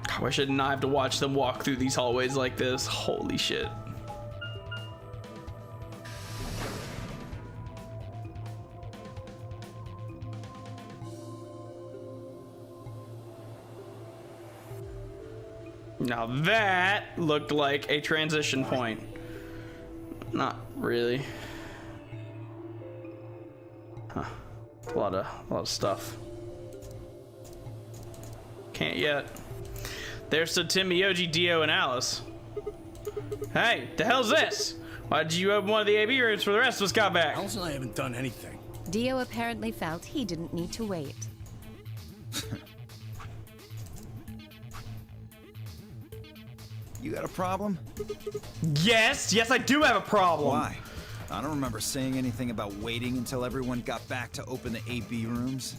I wish I did not have to watch them walk through these hallways like this. Holy shit. Now that looked like a transition point. Not really. Huh. A lot of stuff. Can't yet. There stood Tim, Miyoji, Dio, and Alice. Hey, the hell's this? Why did you open one of the AB rooms for the rest of us got back? Alice and I haven't done anything. Dio apparently felt he didn't need to wait. You got a problem? Yes, I do have a problem. Why? I don't remember saying anything about waiting until everyone got back to open the AB rooms.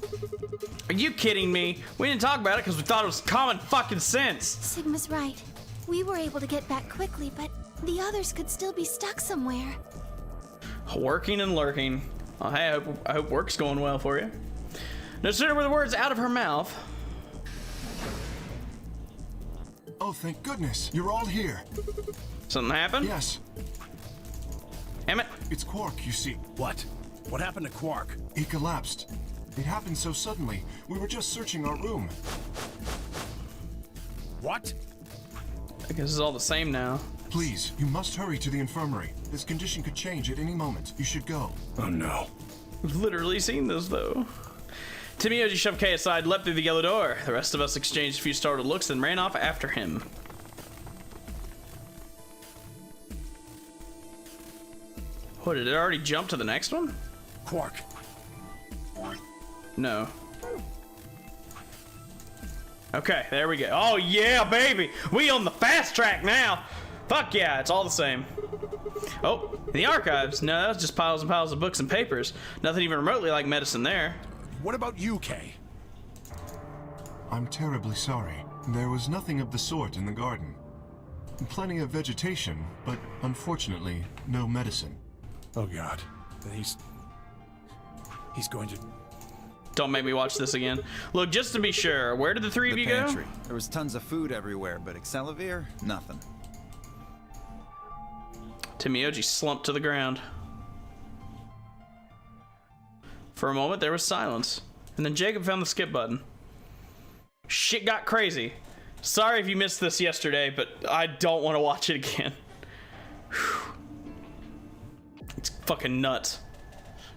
Are you kidding me? We didn't talk about it because we thought it was common fucking sense. Sigma's right. We were able to get back quickly, but the others could still be stuck somewhere. Working and lurking. Oh, hey, I hope work's going well for you. No sooner were the words out of her mouth. Oh, thank goodness. You're all here. Something happened? Yes. Damn it. It's Quark, you see. What? What happened to Quark? He collapsed. It happened so suddenly. We were just searching our room. What? I guess it's all the same now. Please, you must hurry to the infirmary. This condition could change at any moment. You should go. Oh no. We've literally seen this though. Timioji shoved Kay aside, leapt through the yellow door. The rest of us exchanged a few startled looks and ran off after him. What, did it already jump to the next one? Quark. No. Okay, there we go. Oh yeah, baby! We on the fast track now! Fuck yeah, it's all the same. Oh, in the archives. No, that was just piles and piles of books and papers. Nothing even remotely like medicine there. What about you, Kay? I'm terribly sorry. There was nothing of the sort in the garden. Plenty of vegetation, but unfortunately, no medicine. Oh God, then he's going to... Don't make me watch this again. Look, just to be sure, where did the three of you pantry. go? There was tons of food everywhere, but Excelivir, nothing. Timioji slumped to the ground. For a moment, there was silence. And then Jacob found the skip button. Shit got crazy. Sorry if you missed this yesterday, but I don't want to watch it again. It's fucking nuts.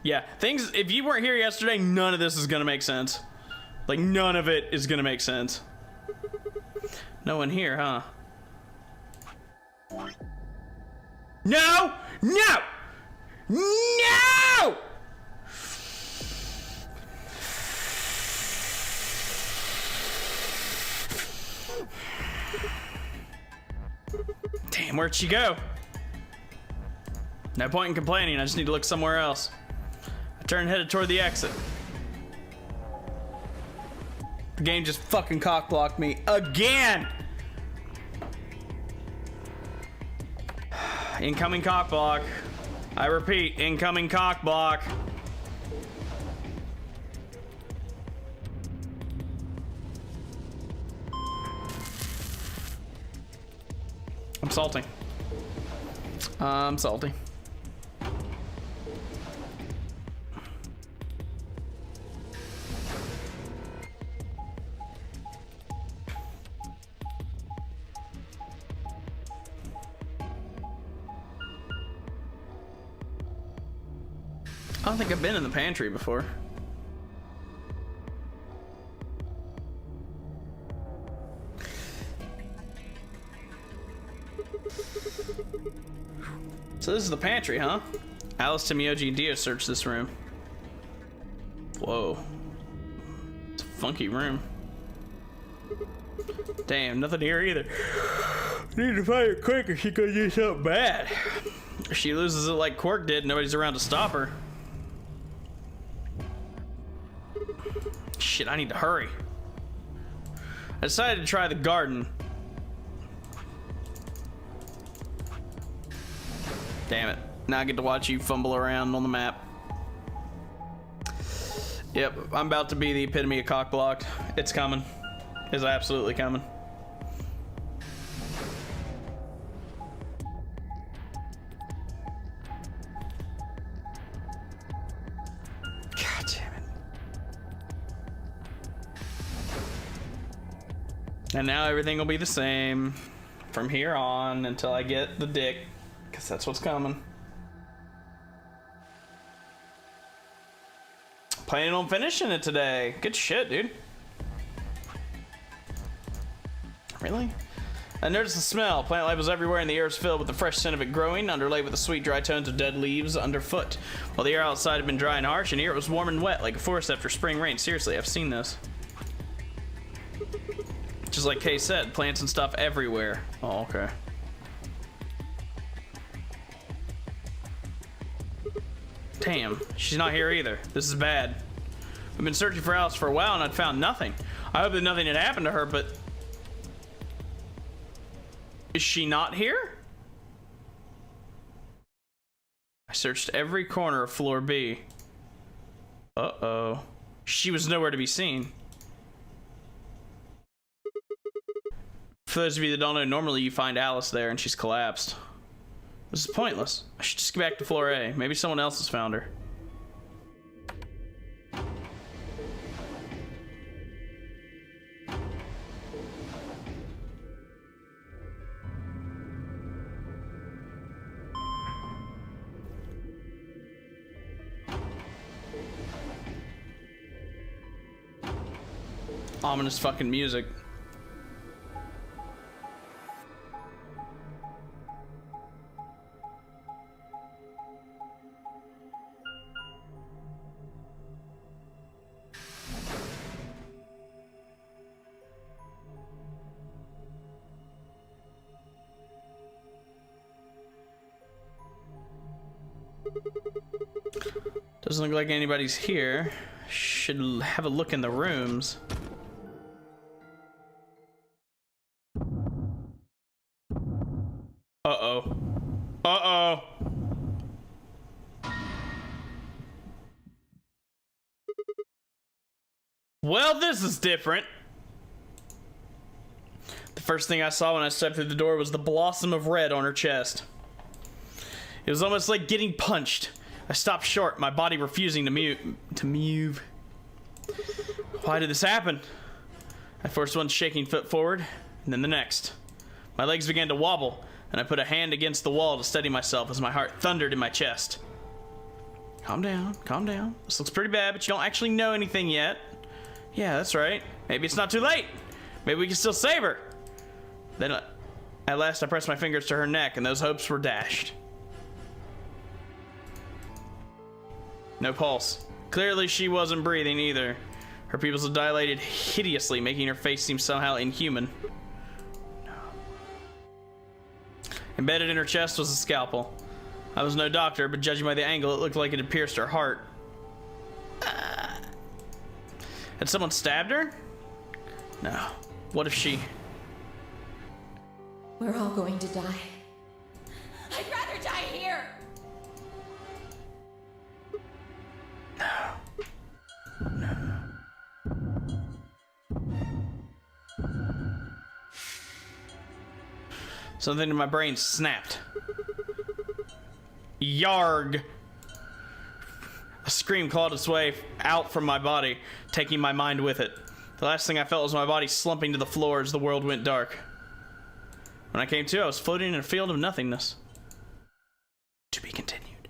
Yeah, things, if you weren't here yesterday, none of this is gonna make sense. Like, none of it is gonna make sense. No one here, huh? No! No! No! Damn, where'd she go? No point in complaining, I just need to look somewhere else. I turned and headed toward the exit. The game just fucking cock-blocked me again! Incoming cock block. I repeat, incoming cock block. I'm salty. I'm salty. I don't think I've been in the pantry before. So this is the pantry, huh? Alice, Timioji, and Dio searched this room. Whoa. It's a funky room. Damn, nothing here either. Need to find her quick or she could do something bad. If she loses it like Quark did, nobody's around to stop her. Shit, I need to hurry. I decided to try the garden. Damn it. Now I get to watch you fumble around on the map. Yep, I'm about to be the epitome of cock-blocked. It's coming. It's absolutely coming. God damn it. And now everything will be the same from here on until I get the dick. Because that's what's coming. Planning on finishing it today. Good shit, dude. Really? I noticed the smell. Plant life was everywhere and the air was filled with the fresh scent of it growing, underlaid with the sweet dry tones of dead leaves underfoot. While the air outside had been dry and harsh, and here it was warm and wet like a forest after spring rain. Seriously, I've seen this. Just like Kay said, plants and stuff everywhere. Oh, okay. Damn, she's not here either. This is bad. I've been searching for Alice for a while and I'd found nothing. I hope that nothing had happened to her, but... Is she not here? I searched every corner of floor B. Uh-oh. She was nowhere to be seen. For those of you that don't know, normally you find Alice there and she's collapsed. This is pointless. I should just get back to floor A. Maybe someone else has found her. ominous fucking music. Doesn't look like anybody's here. Should have a look in the rooms. Uh-oh. Uh-oh. Well, this is different. The first thing I saw when I stepped through the door was the blossom of red on her chest. It was almost like getting punched. I stopped short, my body refusing to move. Why did this happen? I forced one shaking foot forward, and then the next. My legs began to wobble, and I put a hand against the wall to steady myself as my heart thundered in my chest. Calm down, calm down. This looks pretty bad, but you don't actually know anything yet. Yeah, that's right. Maybe it's not too late. Maybe we can still save her. Then, at last, I pressed my fingers to her neck, and those hopes were dashed. No pulse. Clearly she wasn't breathing either. Her pupils dilated hideously, making her face seem somehow inhuman. No. Embedded in her chest was a scalpel. I was no doctor, but judging by the angle, it looked like it had pierced her heart. Had someone stabbed her? No. What if she... We're all going to die. I'd rather die here. Something in my brain snapped. Yarg! A scream clawed its way out from my body, taking my mind with it. The last thing I felt was my body slumping to the floor as the world went dark. When I came to, I was floating in a field of nothingness. To be continued.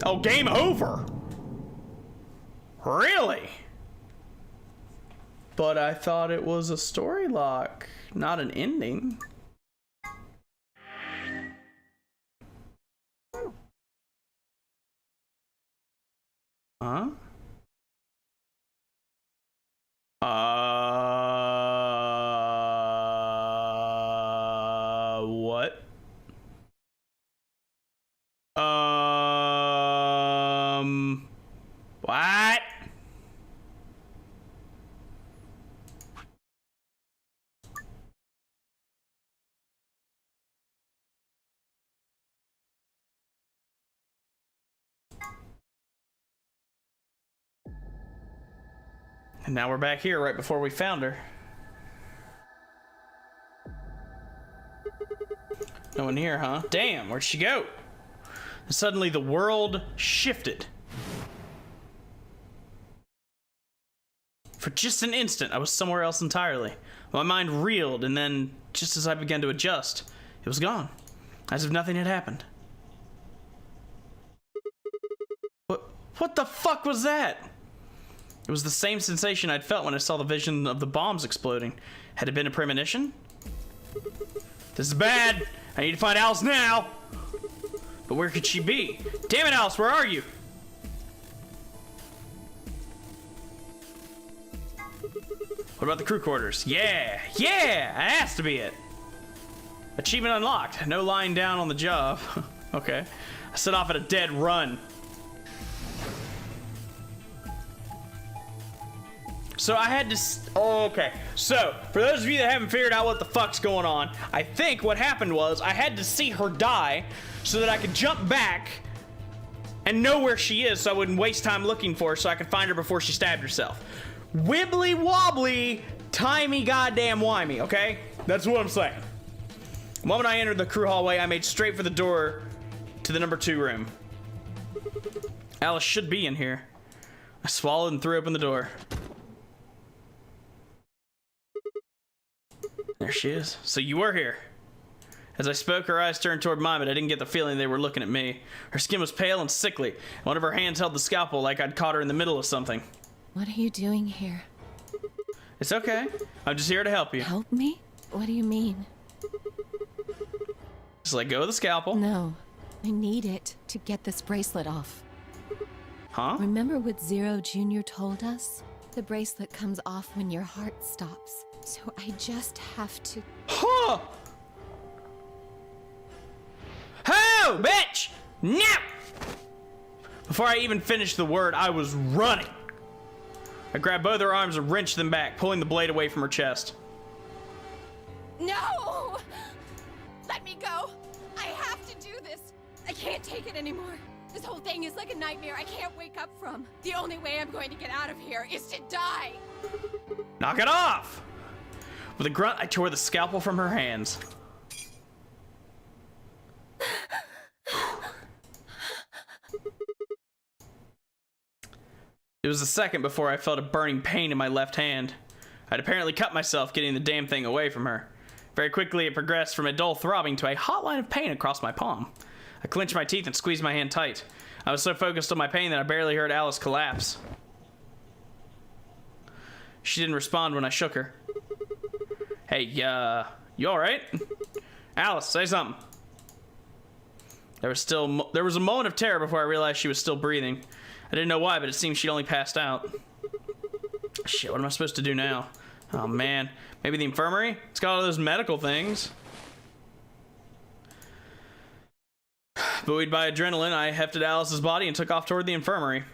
Oh, game over! Really? But I thought it was a story lock, not an ending. Huh? What? What? And now we're back here right before we found her. No one here, huh? Damn, where'd she go? And suddenly the world shifted. For just an instant, I was somewhere else entirely. My mind reeled, and then, just as I began to adjust, it was gone. As if nothing had happened. What the fuck was that? It was the same sensation I'd felt when I saw the vision of the bombs exploding. Had it been a premonition? This is bad. I need to find Alice now. But where could she be? Damn it, Alice, where are you? What about the crew quarters? Yeah, that has to be it. Achievement unlocked. No lying down on the job. Okay. I set off at a dead run. So I had to... Oh, okay. So, for those of you that haven't figured out what the fuck's going on, I think what happened was I had to see her die so that I could jump back and know where she is so I wouldn't waste time looking for her so I could find her before she stabbed herself. Wibbly wobbly, timey goddamn wimey, okay? That's what I'm saying. The moment I entered the crew hallway, I made straight for the door to the number 2 room. Alice should be in here. I swallowed and threw open the door. There she is. So you were here. As I spoke, her eyes turned toward mine, but I didn't get the feeling they were looking at me. Her skin was pale and sickly. One of her hands held the scalpel like I'd caught her in the middle of something. What are you doing here? It's okay. I'm just here to help you. Help me? What do you mean? Just let go of the scalpel. No, I need it to get this bracelet off. Huh? Remember what Zero Jr. told us? The bracelet comes off when your heart stops. So I just have to... Huh! Ho, bitch! No! Before I even finished the word, I was running. I grabbed both her arms and wrenched them back, pulling the blade away from her chest. No! Let me go! I have to do this! I can't take it anymore. This whole thing is like a nightmare I can't wake up from. The only way I'm going to get out of here is to die! Knock it off! With a grunt, I tore the scalpel from her hands. It was a second before I felt a burning pain in my left hand. I'd apparently cut myself getting the damn thing away from her. Very quickly, it progressed from a dull throbbing to a hot line of pain across my palm. I clenched my teeth and squeezed my hand tight. I was so focused on my pain that I barely heard Alice collapse. She didn't respond when I shook her. Hey, you alright? Alice, say something. There was a moment of terror before I realized she was still breathing. I didn't know why, but it seemed she'd only passed out. Shit, what am I supposed to do now? Oh man, maybe the infirmary? It's got all those medical things. Buoyed by adrenaline, I hefted Alice's body and took off toward the infirmary.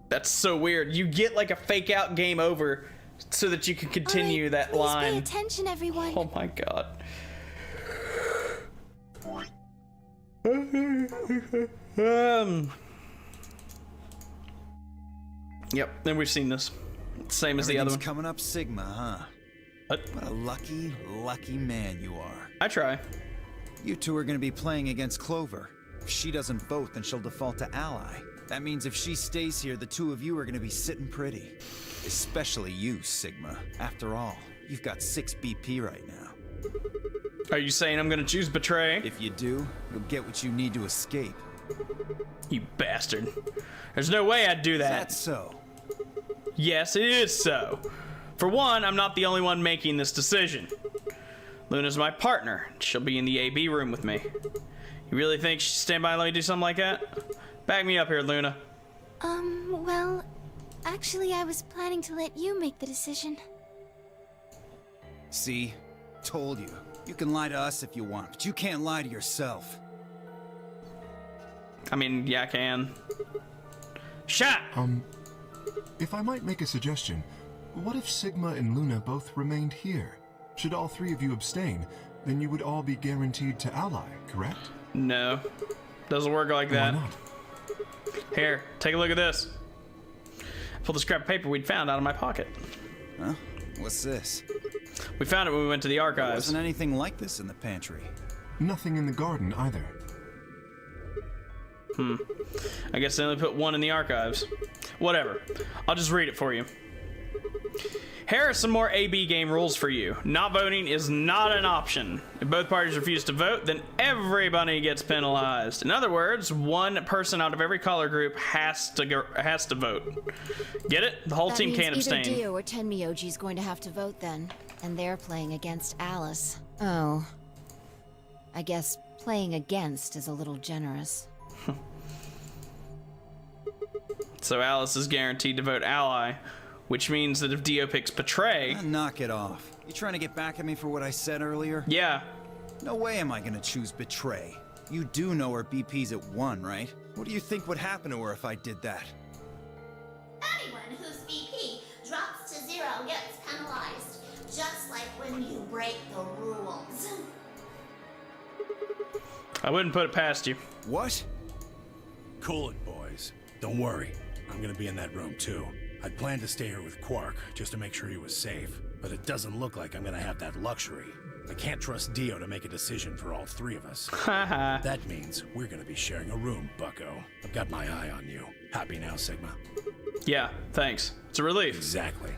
That's so weird. You get like a fake out game over so that you can continue that line. Pay attention, everyone. Oh my god. Yep, and we've seen this. Same as the other one. Coming up Sigma, huh? What a lucky, lucky man you are. I try. You two are going to be playing against Clover. If she doesn't vote, then she'll default to Ally. That means if she stays here, the two of you are going to be sitting pretty. Especially you, Sigma. After all, you've got 6 BP right now. Are you saying I'm going to choose Betray? If you do, you'll get what you need to escape. You bastard. There's no way I'd do that. Is that so? Yes, it is so. For one, I'm not the only one making this decision. Luna's my partner. She'll be in the AB room with me. You really think she'd stand by and let me do something like that? Back me up here, Luna. Well, actually I was planning to let you make the decision. See? Told you. You can lie to us if you want, but you can't lie to yourself. I mean, yeah, I can. Shut! If I might make a suggestion, what if Sigma and Luna both remained here? Should all 3 of you abstain, then you would all be guaranteed to ally, correct? No. Doesn't work like that. Why not? Here, take a look at this. I pulled the scrap of paper we'd found out of my pocket. Huh? What's this? We found it when we went to the archives. There wasn't anything like this in the pantry. Nothing in the garden either. I guess they only put 1 in the archives. Whatever. I'll just read it for you. Here are some more AB game rules for you. Not voting is not an option. If both parties refuse to vote, then everybody gets penalized. In other words, 1 person out of every color group has to vote. Get it? The whole team can't abstain. Either Dio or Tenmyoji's going to have to vote then, and they're playing against Alice. Oh. I guess playing against is a little generous. So Alice is guaranteed to vote ally, which means that if Dio picks Betray... Knock it off. You trying to get back at me for what I said earlier? Yeah. No way am I gonna choose Betray. You do know her BP's at 1, right? What do you think would happen to her if I did that? Anyone whose BP drops to 0 gets penalized, just like when you break the rules. I wouldn't put it past you. What? Cool it, boys. Don't worry. I'm gonna be in that room too. I'd planned to stay here with Quark, just to make sure he was safe. But it doesn't look like I'm gonna have that luxury. I can't trust Dio to make a decision for all 3 of us. That means we're gonna be sharing a room, bucko. I've got my eye on you. Happy now, Sigma? Yeah, thanks. It's a relief. Exactly.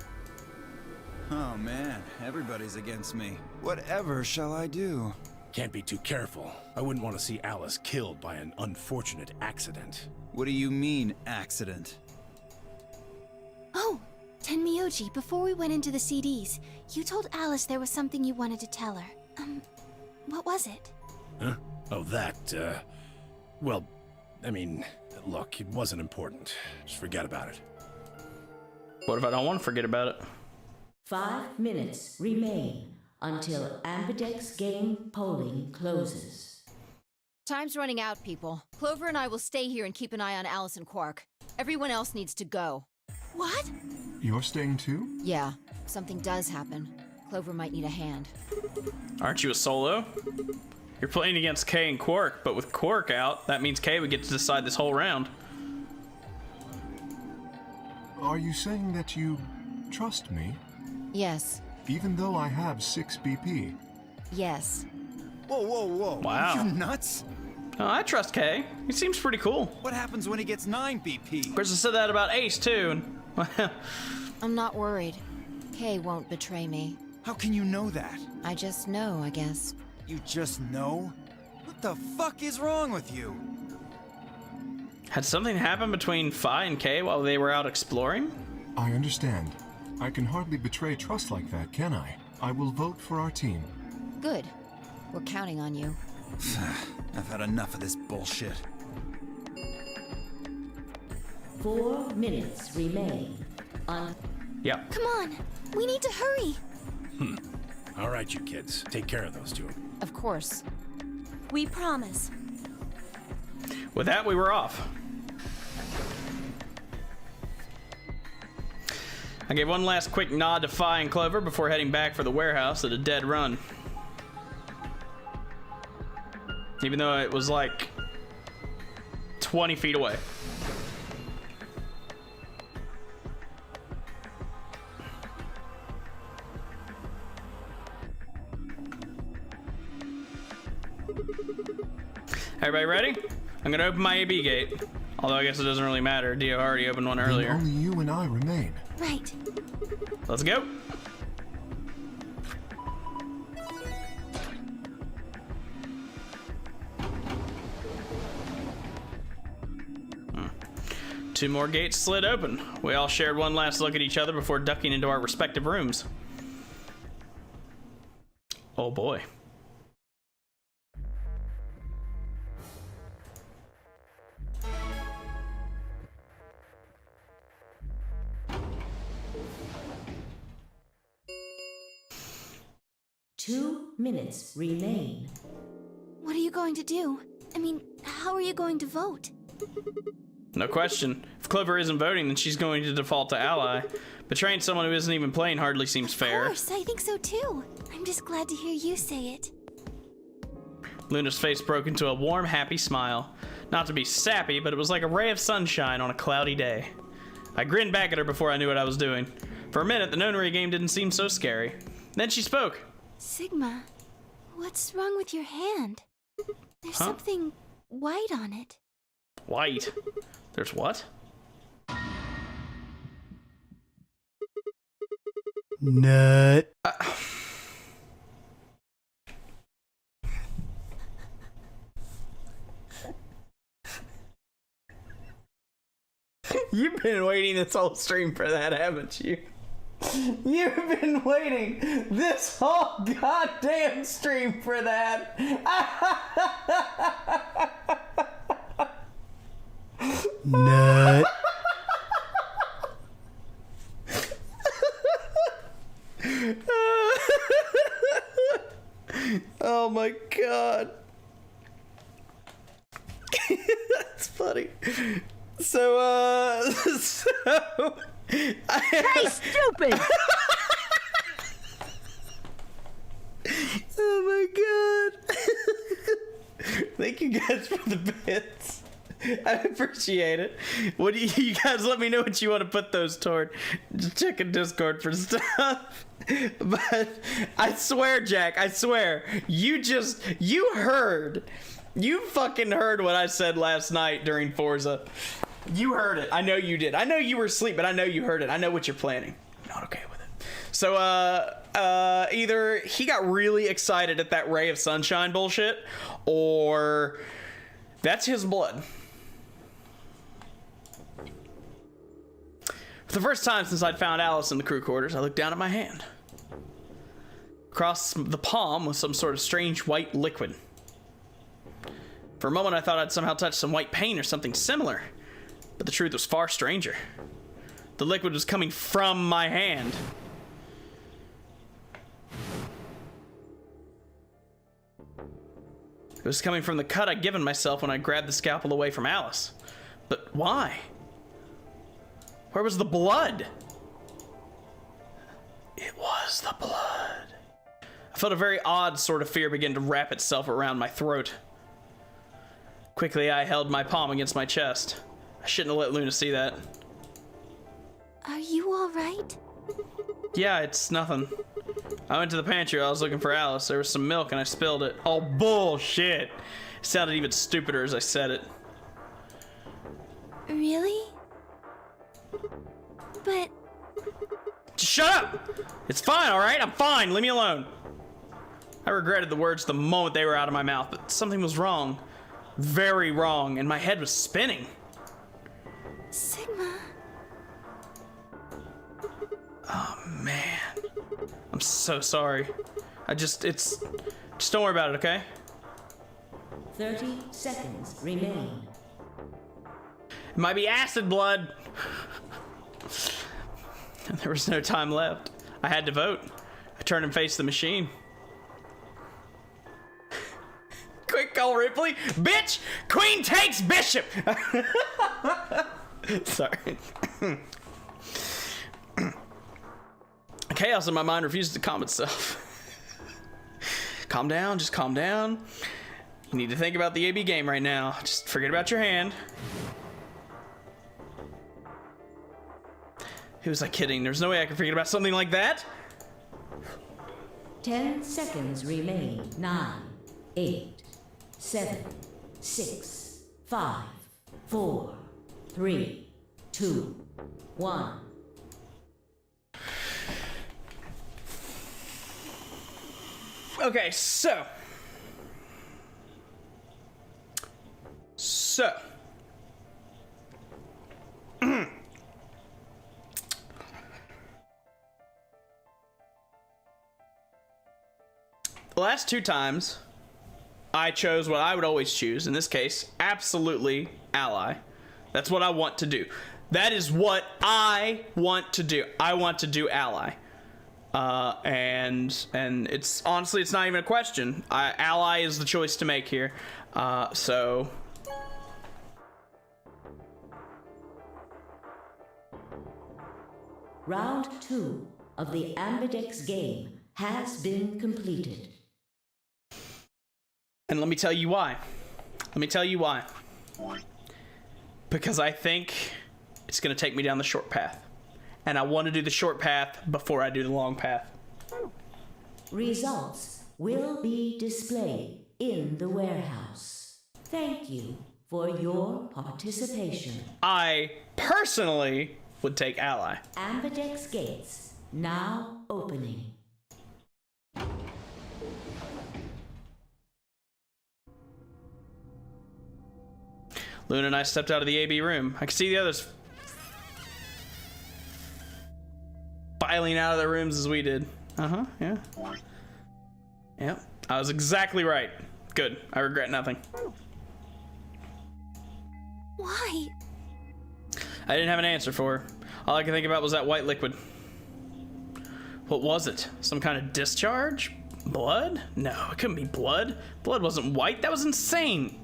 Oh man, everybody's against me. Whatever shall I do? Can't be too careful. I wouldn't want to see Alice killed by an unfortunate accident. What do you mean, accident? Oh, Tenmyoji, before we went into the CDs, you told Alice there was something you wanted to tell her. What was it? Huh? Oh, that, well, I mean, look, it wasn't important. Just forget about it. What if I don't want to forget about it? 5 minutes remain until Ambidex game polling closes. Time's running out, people. Clover and I will stay here and keep an eye on Alice and Quark. Everyone else needs to go. What? You're staying too? Yeah, if something does happen, Clover might need a hand. Aren't you a solo? You're playing against Kay and Quark, but with Quark out, that means Kay would get to decide this whole round. Are you saying that you trust me? Yes. Even though I have 6 BP? Yes. Whoa, whoa, whoa. Wow. Are you nuts? Oh, I trust Kay. He seems pretty cool. What happens when he gets 9 BP? Of course, I said that about Ace, too. I'm not worried. Kay won't betray me. How can you know that? I just know, I guess. You just know? What the fuck is wrong with you? Had something happened between Phi and Kay while they were out exploring? I understand. I can hardly betray trust like that, can I? I will vote for our team. Good. We're counting on you. I've had enough of this bullshit. 4 minutes remain. Yep. Come on, we need to hurry. All right, you kids. Take care of those two. Of course. We promise. With that, we were off. I gave one last quick nod to Phi and Clover before heading back for the warehouse at a dead run. Even though it was like 20 feet away. Everybody ready? I'm gonna open my AB gate. Although I guess it doesn't really matter. Dio already opened one Then earlier. only you and I remain. Right. Let's go. Two more gates slid open. We all shared one last look at each other before ducking into our respective rooms. Oh boy. Two minutes remain. What are you going to do? I mean, how are you going to vote? No question. If Clover isn't voting, then she's going to default to ally. Betraying someone who isn't even playing hardly seems fair. Of course, I think so too. I'm just glad to hear you say it. Luna's face broke into a warm, happy smile. Not to be sappy, but it was like a ray of sunshine on a cloudy day. I grinned back at her before I knew what I was doing. For a minute, the nonary game didn't seem so scary. Then she spoke. Sigma, what's wrong with your hand? There's something white on it. White? There's what? Nut. You've been waiting this whole stream for that, haven't you? You've been waiting this whole goddamn stream for that. Nut. Oh my god. That's funny. So, Hey, stupid! Oh my god. Thank you guys for the bits. I appreciate it. What do you guys let me know what you want to put those toward? Just check in Discord for stuff. But I swear, Jack, I swear, you fucking heard what I said last night during Forza. You heard it. I know you did. I know you were asleep, but I know you heard it. I know what you're planning. I'm not okay with it. So, either he got really excited at that ray of sunshine bullshit, or that's his blood. For the first time since I'd found Alice in the crew quarters, I looked down at my hand. Across the palm was some sort of strange white liquid. For a moment I thought I'd somehow touched some white paint or something similar, but the truth was far stranger. The liquid was coming from my hand. It was coming from the cut I'd given myself when I grabbed the scalpel away from Alice. But why? Where was the blood? It was the blood. I felt a very odd sort of fear begin to wrap itself around my throat. Quickly, I held my palm against my chest. I shouldn't have let Luna see that. Are you all right? Yeah, it's nothing. I went to the pantry. I was looking for Alice. There was some milk and I spilled it. Oh, bullshit. It sounded even stupider as I said it. Really? But... Just shut up! It's fine, alright? I'm fine. Leave me alone. I regretted the words the moment they were out of my mouth, but something was wrong. Very wrong, and my head was spinning. Sigma... Oh, man. I'm so sorry. Just don't worry about it, okay? 30 seconds remain. It might be acid blood. There was no time left. I had to vote. I turned and faced the machine. Quick call, Ripley. Bitch! Queen takes bishop! Sorry. Chaos in my mind refuses to calm itself. Calm down, just calm down. You need to think about the AB game right now. Just forget about your hand. Who was I kidding? There's no way I can forget about something like that. 10 seconds remain. 9, 8, 7, 6, 5, 4, 3, 2, 1. Okay, so. The last two times, I chose what I would always choose. In this case, absolutely ally. That's what I want to do. That is what I want to do. I want to do ally. And it's honestly, it's not even a question. Ally is the choice to make here. So. Round 2 of the Ambidex game has been completed. And let me tell you why. Because I think it's going to take me down the short path. And I want to do the short path before I do the long path. Results will be displayed in the warehouse. Thank you for your participation. I personally would take ally. Ambidex gates now opening. Luna and I stepped out of the AB room. I could see the others filing out of their rooms as we did. Yeah. Yep, I was exactly right. Good, I regret nothing. Why? I didn't have an answer for her. All I could think about was that white liquid. What was it? Some kind of discharge? Blood? No, it couldn't be blood. Blood wasn't white. That was insane.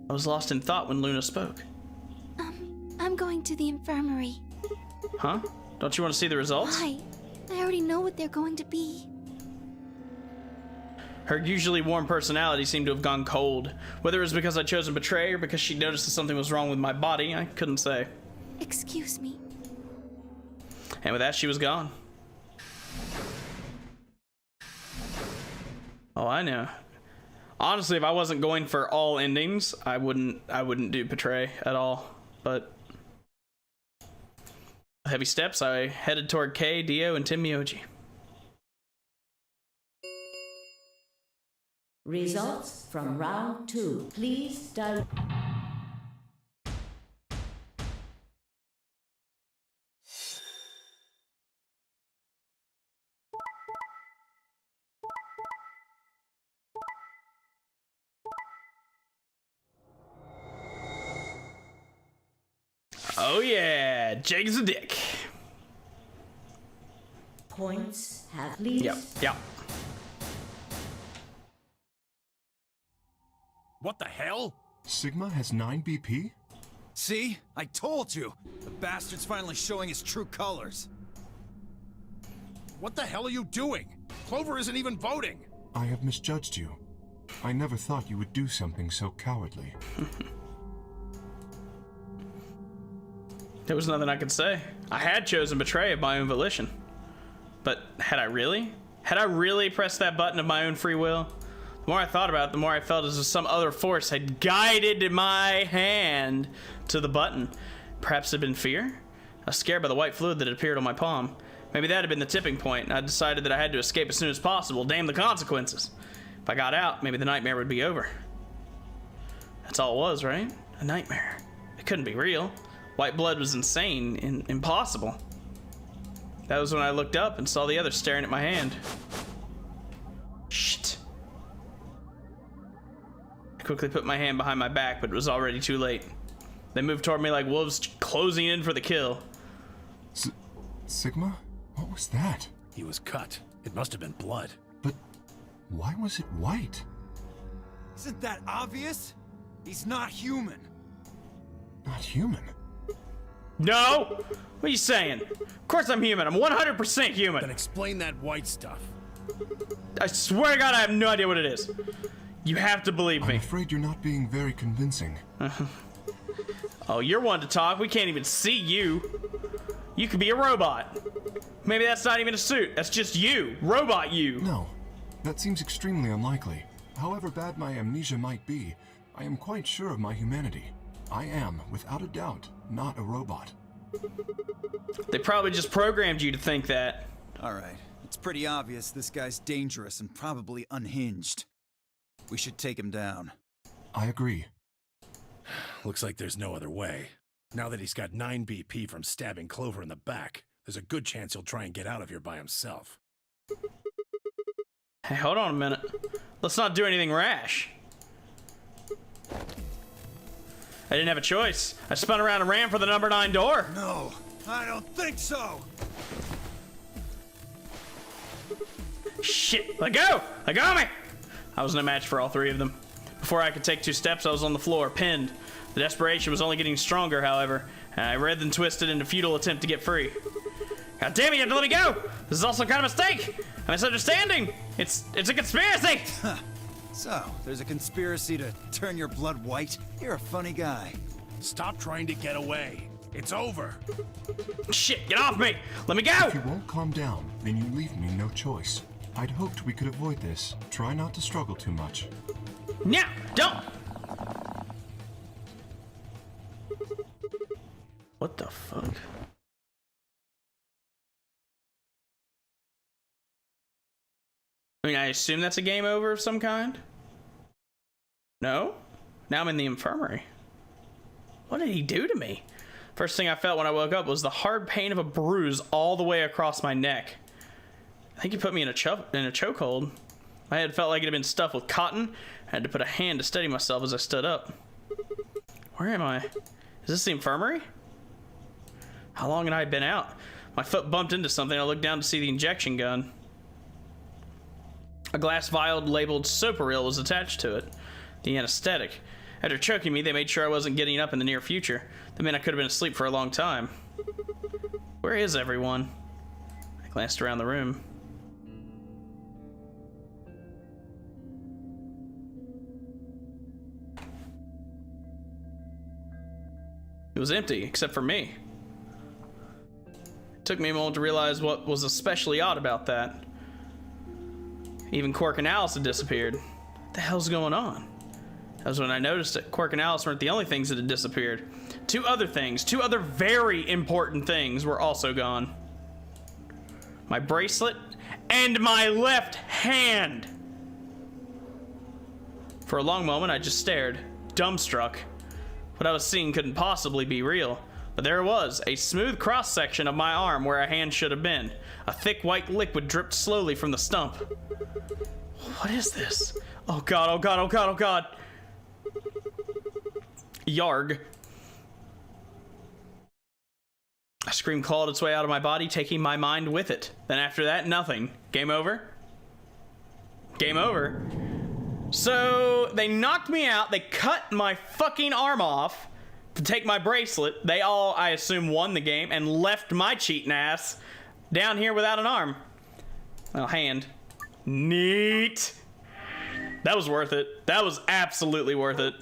I was lost in thought when Luna spoke. I'm going to the infirmary. Huh? Don't you want to see the results? Why? I already know what they're going to be. Her usually warm personality seemed to have gone cold. Whether it was because I'd chosen betray or because she noticed that something was wrong with my body, I couldn't say. Excuse me. And with that, she was gone. Oh, I know. Honestly, if I wasn't going for all endings, I wouldn't do betray at all. But with heavy steps, I headed toward Kay, Dio, and Tim Mioji. Results from round 2. Please direct. Oh yeah, Jake's a dick. Points have least. Yep. What the hell? Sigma has 9 BP? See? I told you! The bastard's finally showing his true colors. What the hell are you doing? Clover isn't even voting. I have misjudged you. I never thought you would do something so cowardly. There was nothing I could say. I had chosen betray of my own volition. But had I really? Had I really pressed that button of my own free will? The more I thought about it, the more I felt as if some other force had guided my hand to the button. Perhaps it had been fear? I was scared by the white fluid that had appeared on my palm. Maybe that had been the tipping point, and I decided that I had to escape as soon as possible. Damn the consequences. If I got out, maybe the nightmare would be over. That's all it was, right? A nightmare. It couldn't be real. White blood was insane and impossible. That was when I looked up and saw the others staring at my hand. Shit. I quickly put my hand behind my back, but it was already too late. They moved toward me like wolves closing in for the kill. Sigma? What was that? He was cut. It must have been blood. But why was it white? Isn't that obvious? He's not human. Not human? No! What are you saying? Of course I'm human. I'm 100% human. Then explain that white stuff. I swear to God, I have no idea what it is. You have to believe me. I'm afraid you're not being very convincing. Oh, you're one to talk. We can't even see you. You could be a robot. Maybe that's not even a suit. That's just you. Robot you. No, that seems extremely unlikely. However bad my amnesia might be, I am quite sure of my humanity. I am, without a doubt, not a robot. They probably just programmed you to think that. Alright, it's pretty obvious this guy's dangerous and probably unhinged. We should take him down. I agree. Looks like there's no other way. Now that he's got 9 BP from stabbing Clover in the back, there's a good chance he'll try and get out of here by himself. Hey, hold on a minute. Let's not do anything rash. I didn't have a choice. I spun around and ran for the number 9 door. No, I don't think so! Shit, let go! Let go of me! I was no match for all 3 of them. Before I could take 2 steps, I was on the floor, pinned. The desperation was only getting stronger, however, and I writhed and twisted in a futile attempt to get free. God damn it, you have to let me go! This is also kind of a mistake! A misunderstanding! It's a conspiracy! So, there's a conspiracy to turn your blood white? You're a funny guy. Stop trying to get away. It's over. Shit, get off me! Let me go! If you won't calm down, then you leave me no choice. I'd hoped we could avoid this. Try not to struggle too much. No, don't! What the fuck? I mean, I assume that's a game over of some kind? No? Now I'm in the infirmary. What did he do to me? First thing I felt when I woke up was the hard pain of a bruise all the way across my neck. I think he put me in a chokehold. My head felt like it had been stuffed with cotton. I had to put a hand to steady myself as I stood up. Where am I? Is this the infirmary? How long had I been out? My foot bumped into something. I looked down to see the injection gun. A glass vial labeled Soparil was attached to it. The anesthetic. After choking me, they made sure I wasn't getting up in the near future. That meant I could have been asleep for a long time. Where is everyone? I glanced around the room. It was empty, except for me. It took me a moment to realize what was especially odd about that. Even Quark and Alice had disappeared. What the hell's going on? That was when I noticed that Quark and Alice weren't the only things that had disappeared. 2 other things, 2 other very important things were also gone. My bracelet and my left hand. For a long moment, I just stared, dumbstruck. What I was seeing couldn't possibly be real. But there it was, a smooth cross-section of my arm where a hand should have been. A thick white liquid dripped slowly from the stump. What is this? Oh god, oh god, oh god, oh god. Yarg. A scream clawed its way out of my body, taking my mind with it. Then after that, nothing. Game over? Game over. So, they knocked me out, they cut my fucking arm off to take my bracelet. They all, I assume, won the game and left my cheating ass down here without an arm. Well, hand. Neat. That was worth it. That was absolutely worth it.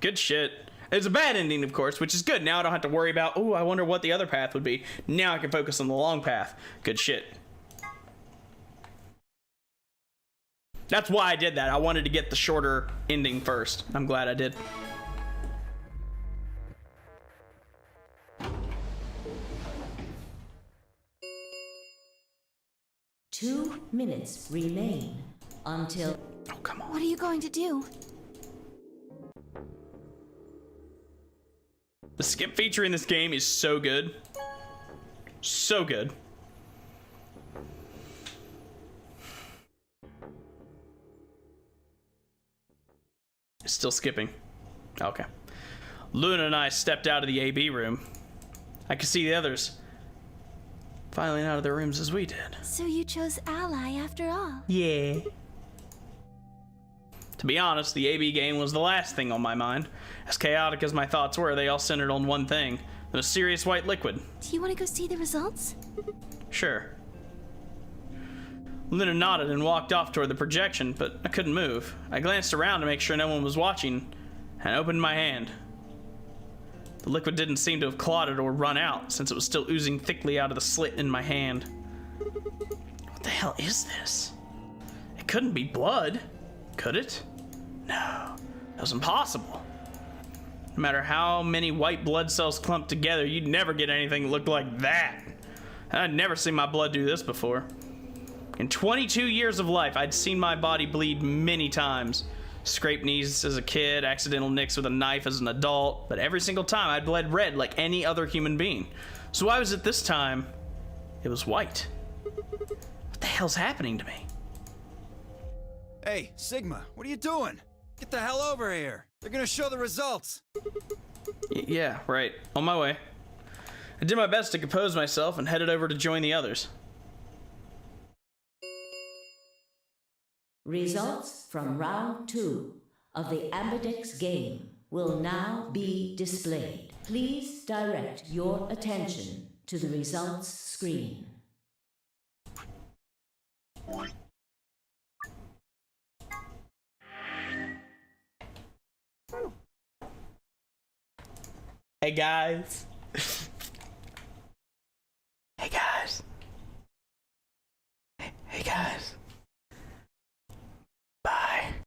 Good shit. It's a bad ending, of course, which is good. Now I don't have to worry about, oh, I wonder what the other path would be. Now I can focus on the long path. Good shit. That's why I did that. I wanted to get the shorter ending first. I'm glad I did. Two minutes remain until... Oh, come on. What are you going to do? The skip feature in this game is so good. So good. It's still skipping. Okay. Luna and I stepped out of the AB room. I could see the others filing out of their rooms as we did. So you chose Ally after all? Yeah. To be honest, the AB game was the last thing on my mind. As chaotic as my thoughts were, they all centered on one thing: the mysterious white liquid. Do you want to go see the results? Sure. Luna nodded and walked off toward the projection, but I couldn't move. I glanced around to make sure no one was watching, and opened my hand. The liquid didn't seem to have clotted or run out, since it was still oozing thickly out of the slit in my hand. What the hell is this? It couldn't be blood, could it? No, that was impossible. No matter how many white blood cells clumped together, you'd never get anything that looked like that. And I'd never seen my blood do this before. In 22 years of life, I'd seen my body bleed many times. Scraped knees as a kid, accidental nicks with a knife as an adult, but every single time I'd bled red like any other human being. So why was it this time it was white? What the hell's happening to me? Hey, Sigma, what are you doing? Get the hell over here. They're gonna show the results. Yeah, right. On my way. I did my best to compose myself and headed over to join the others. Results from round 2 of the Ambidex game will now be displayed. Please direct your attention to the results screen. Hey guys,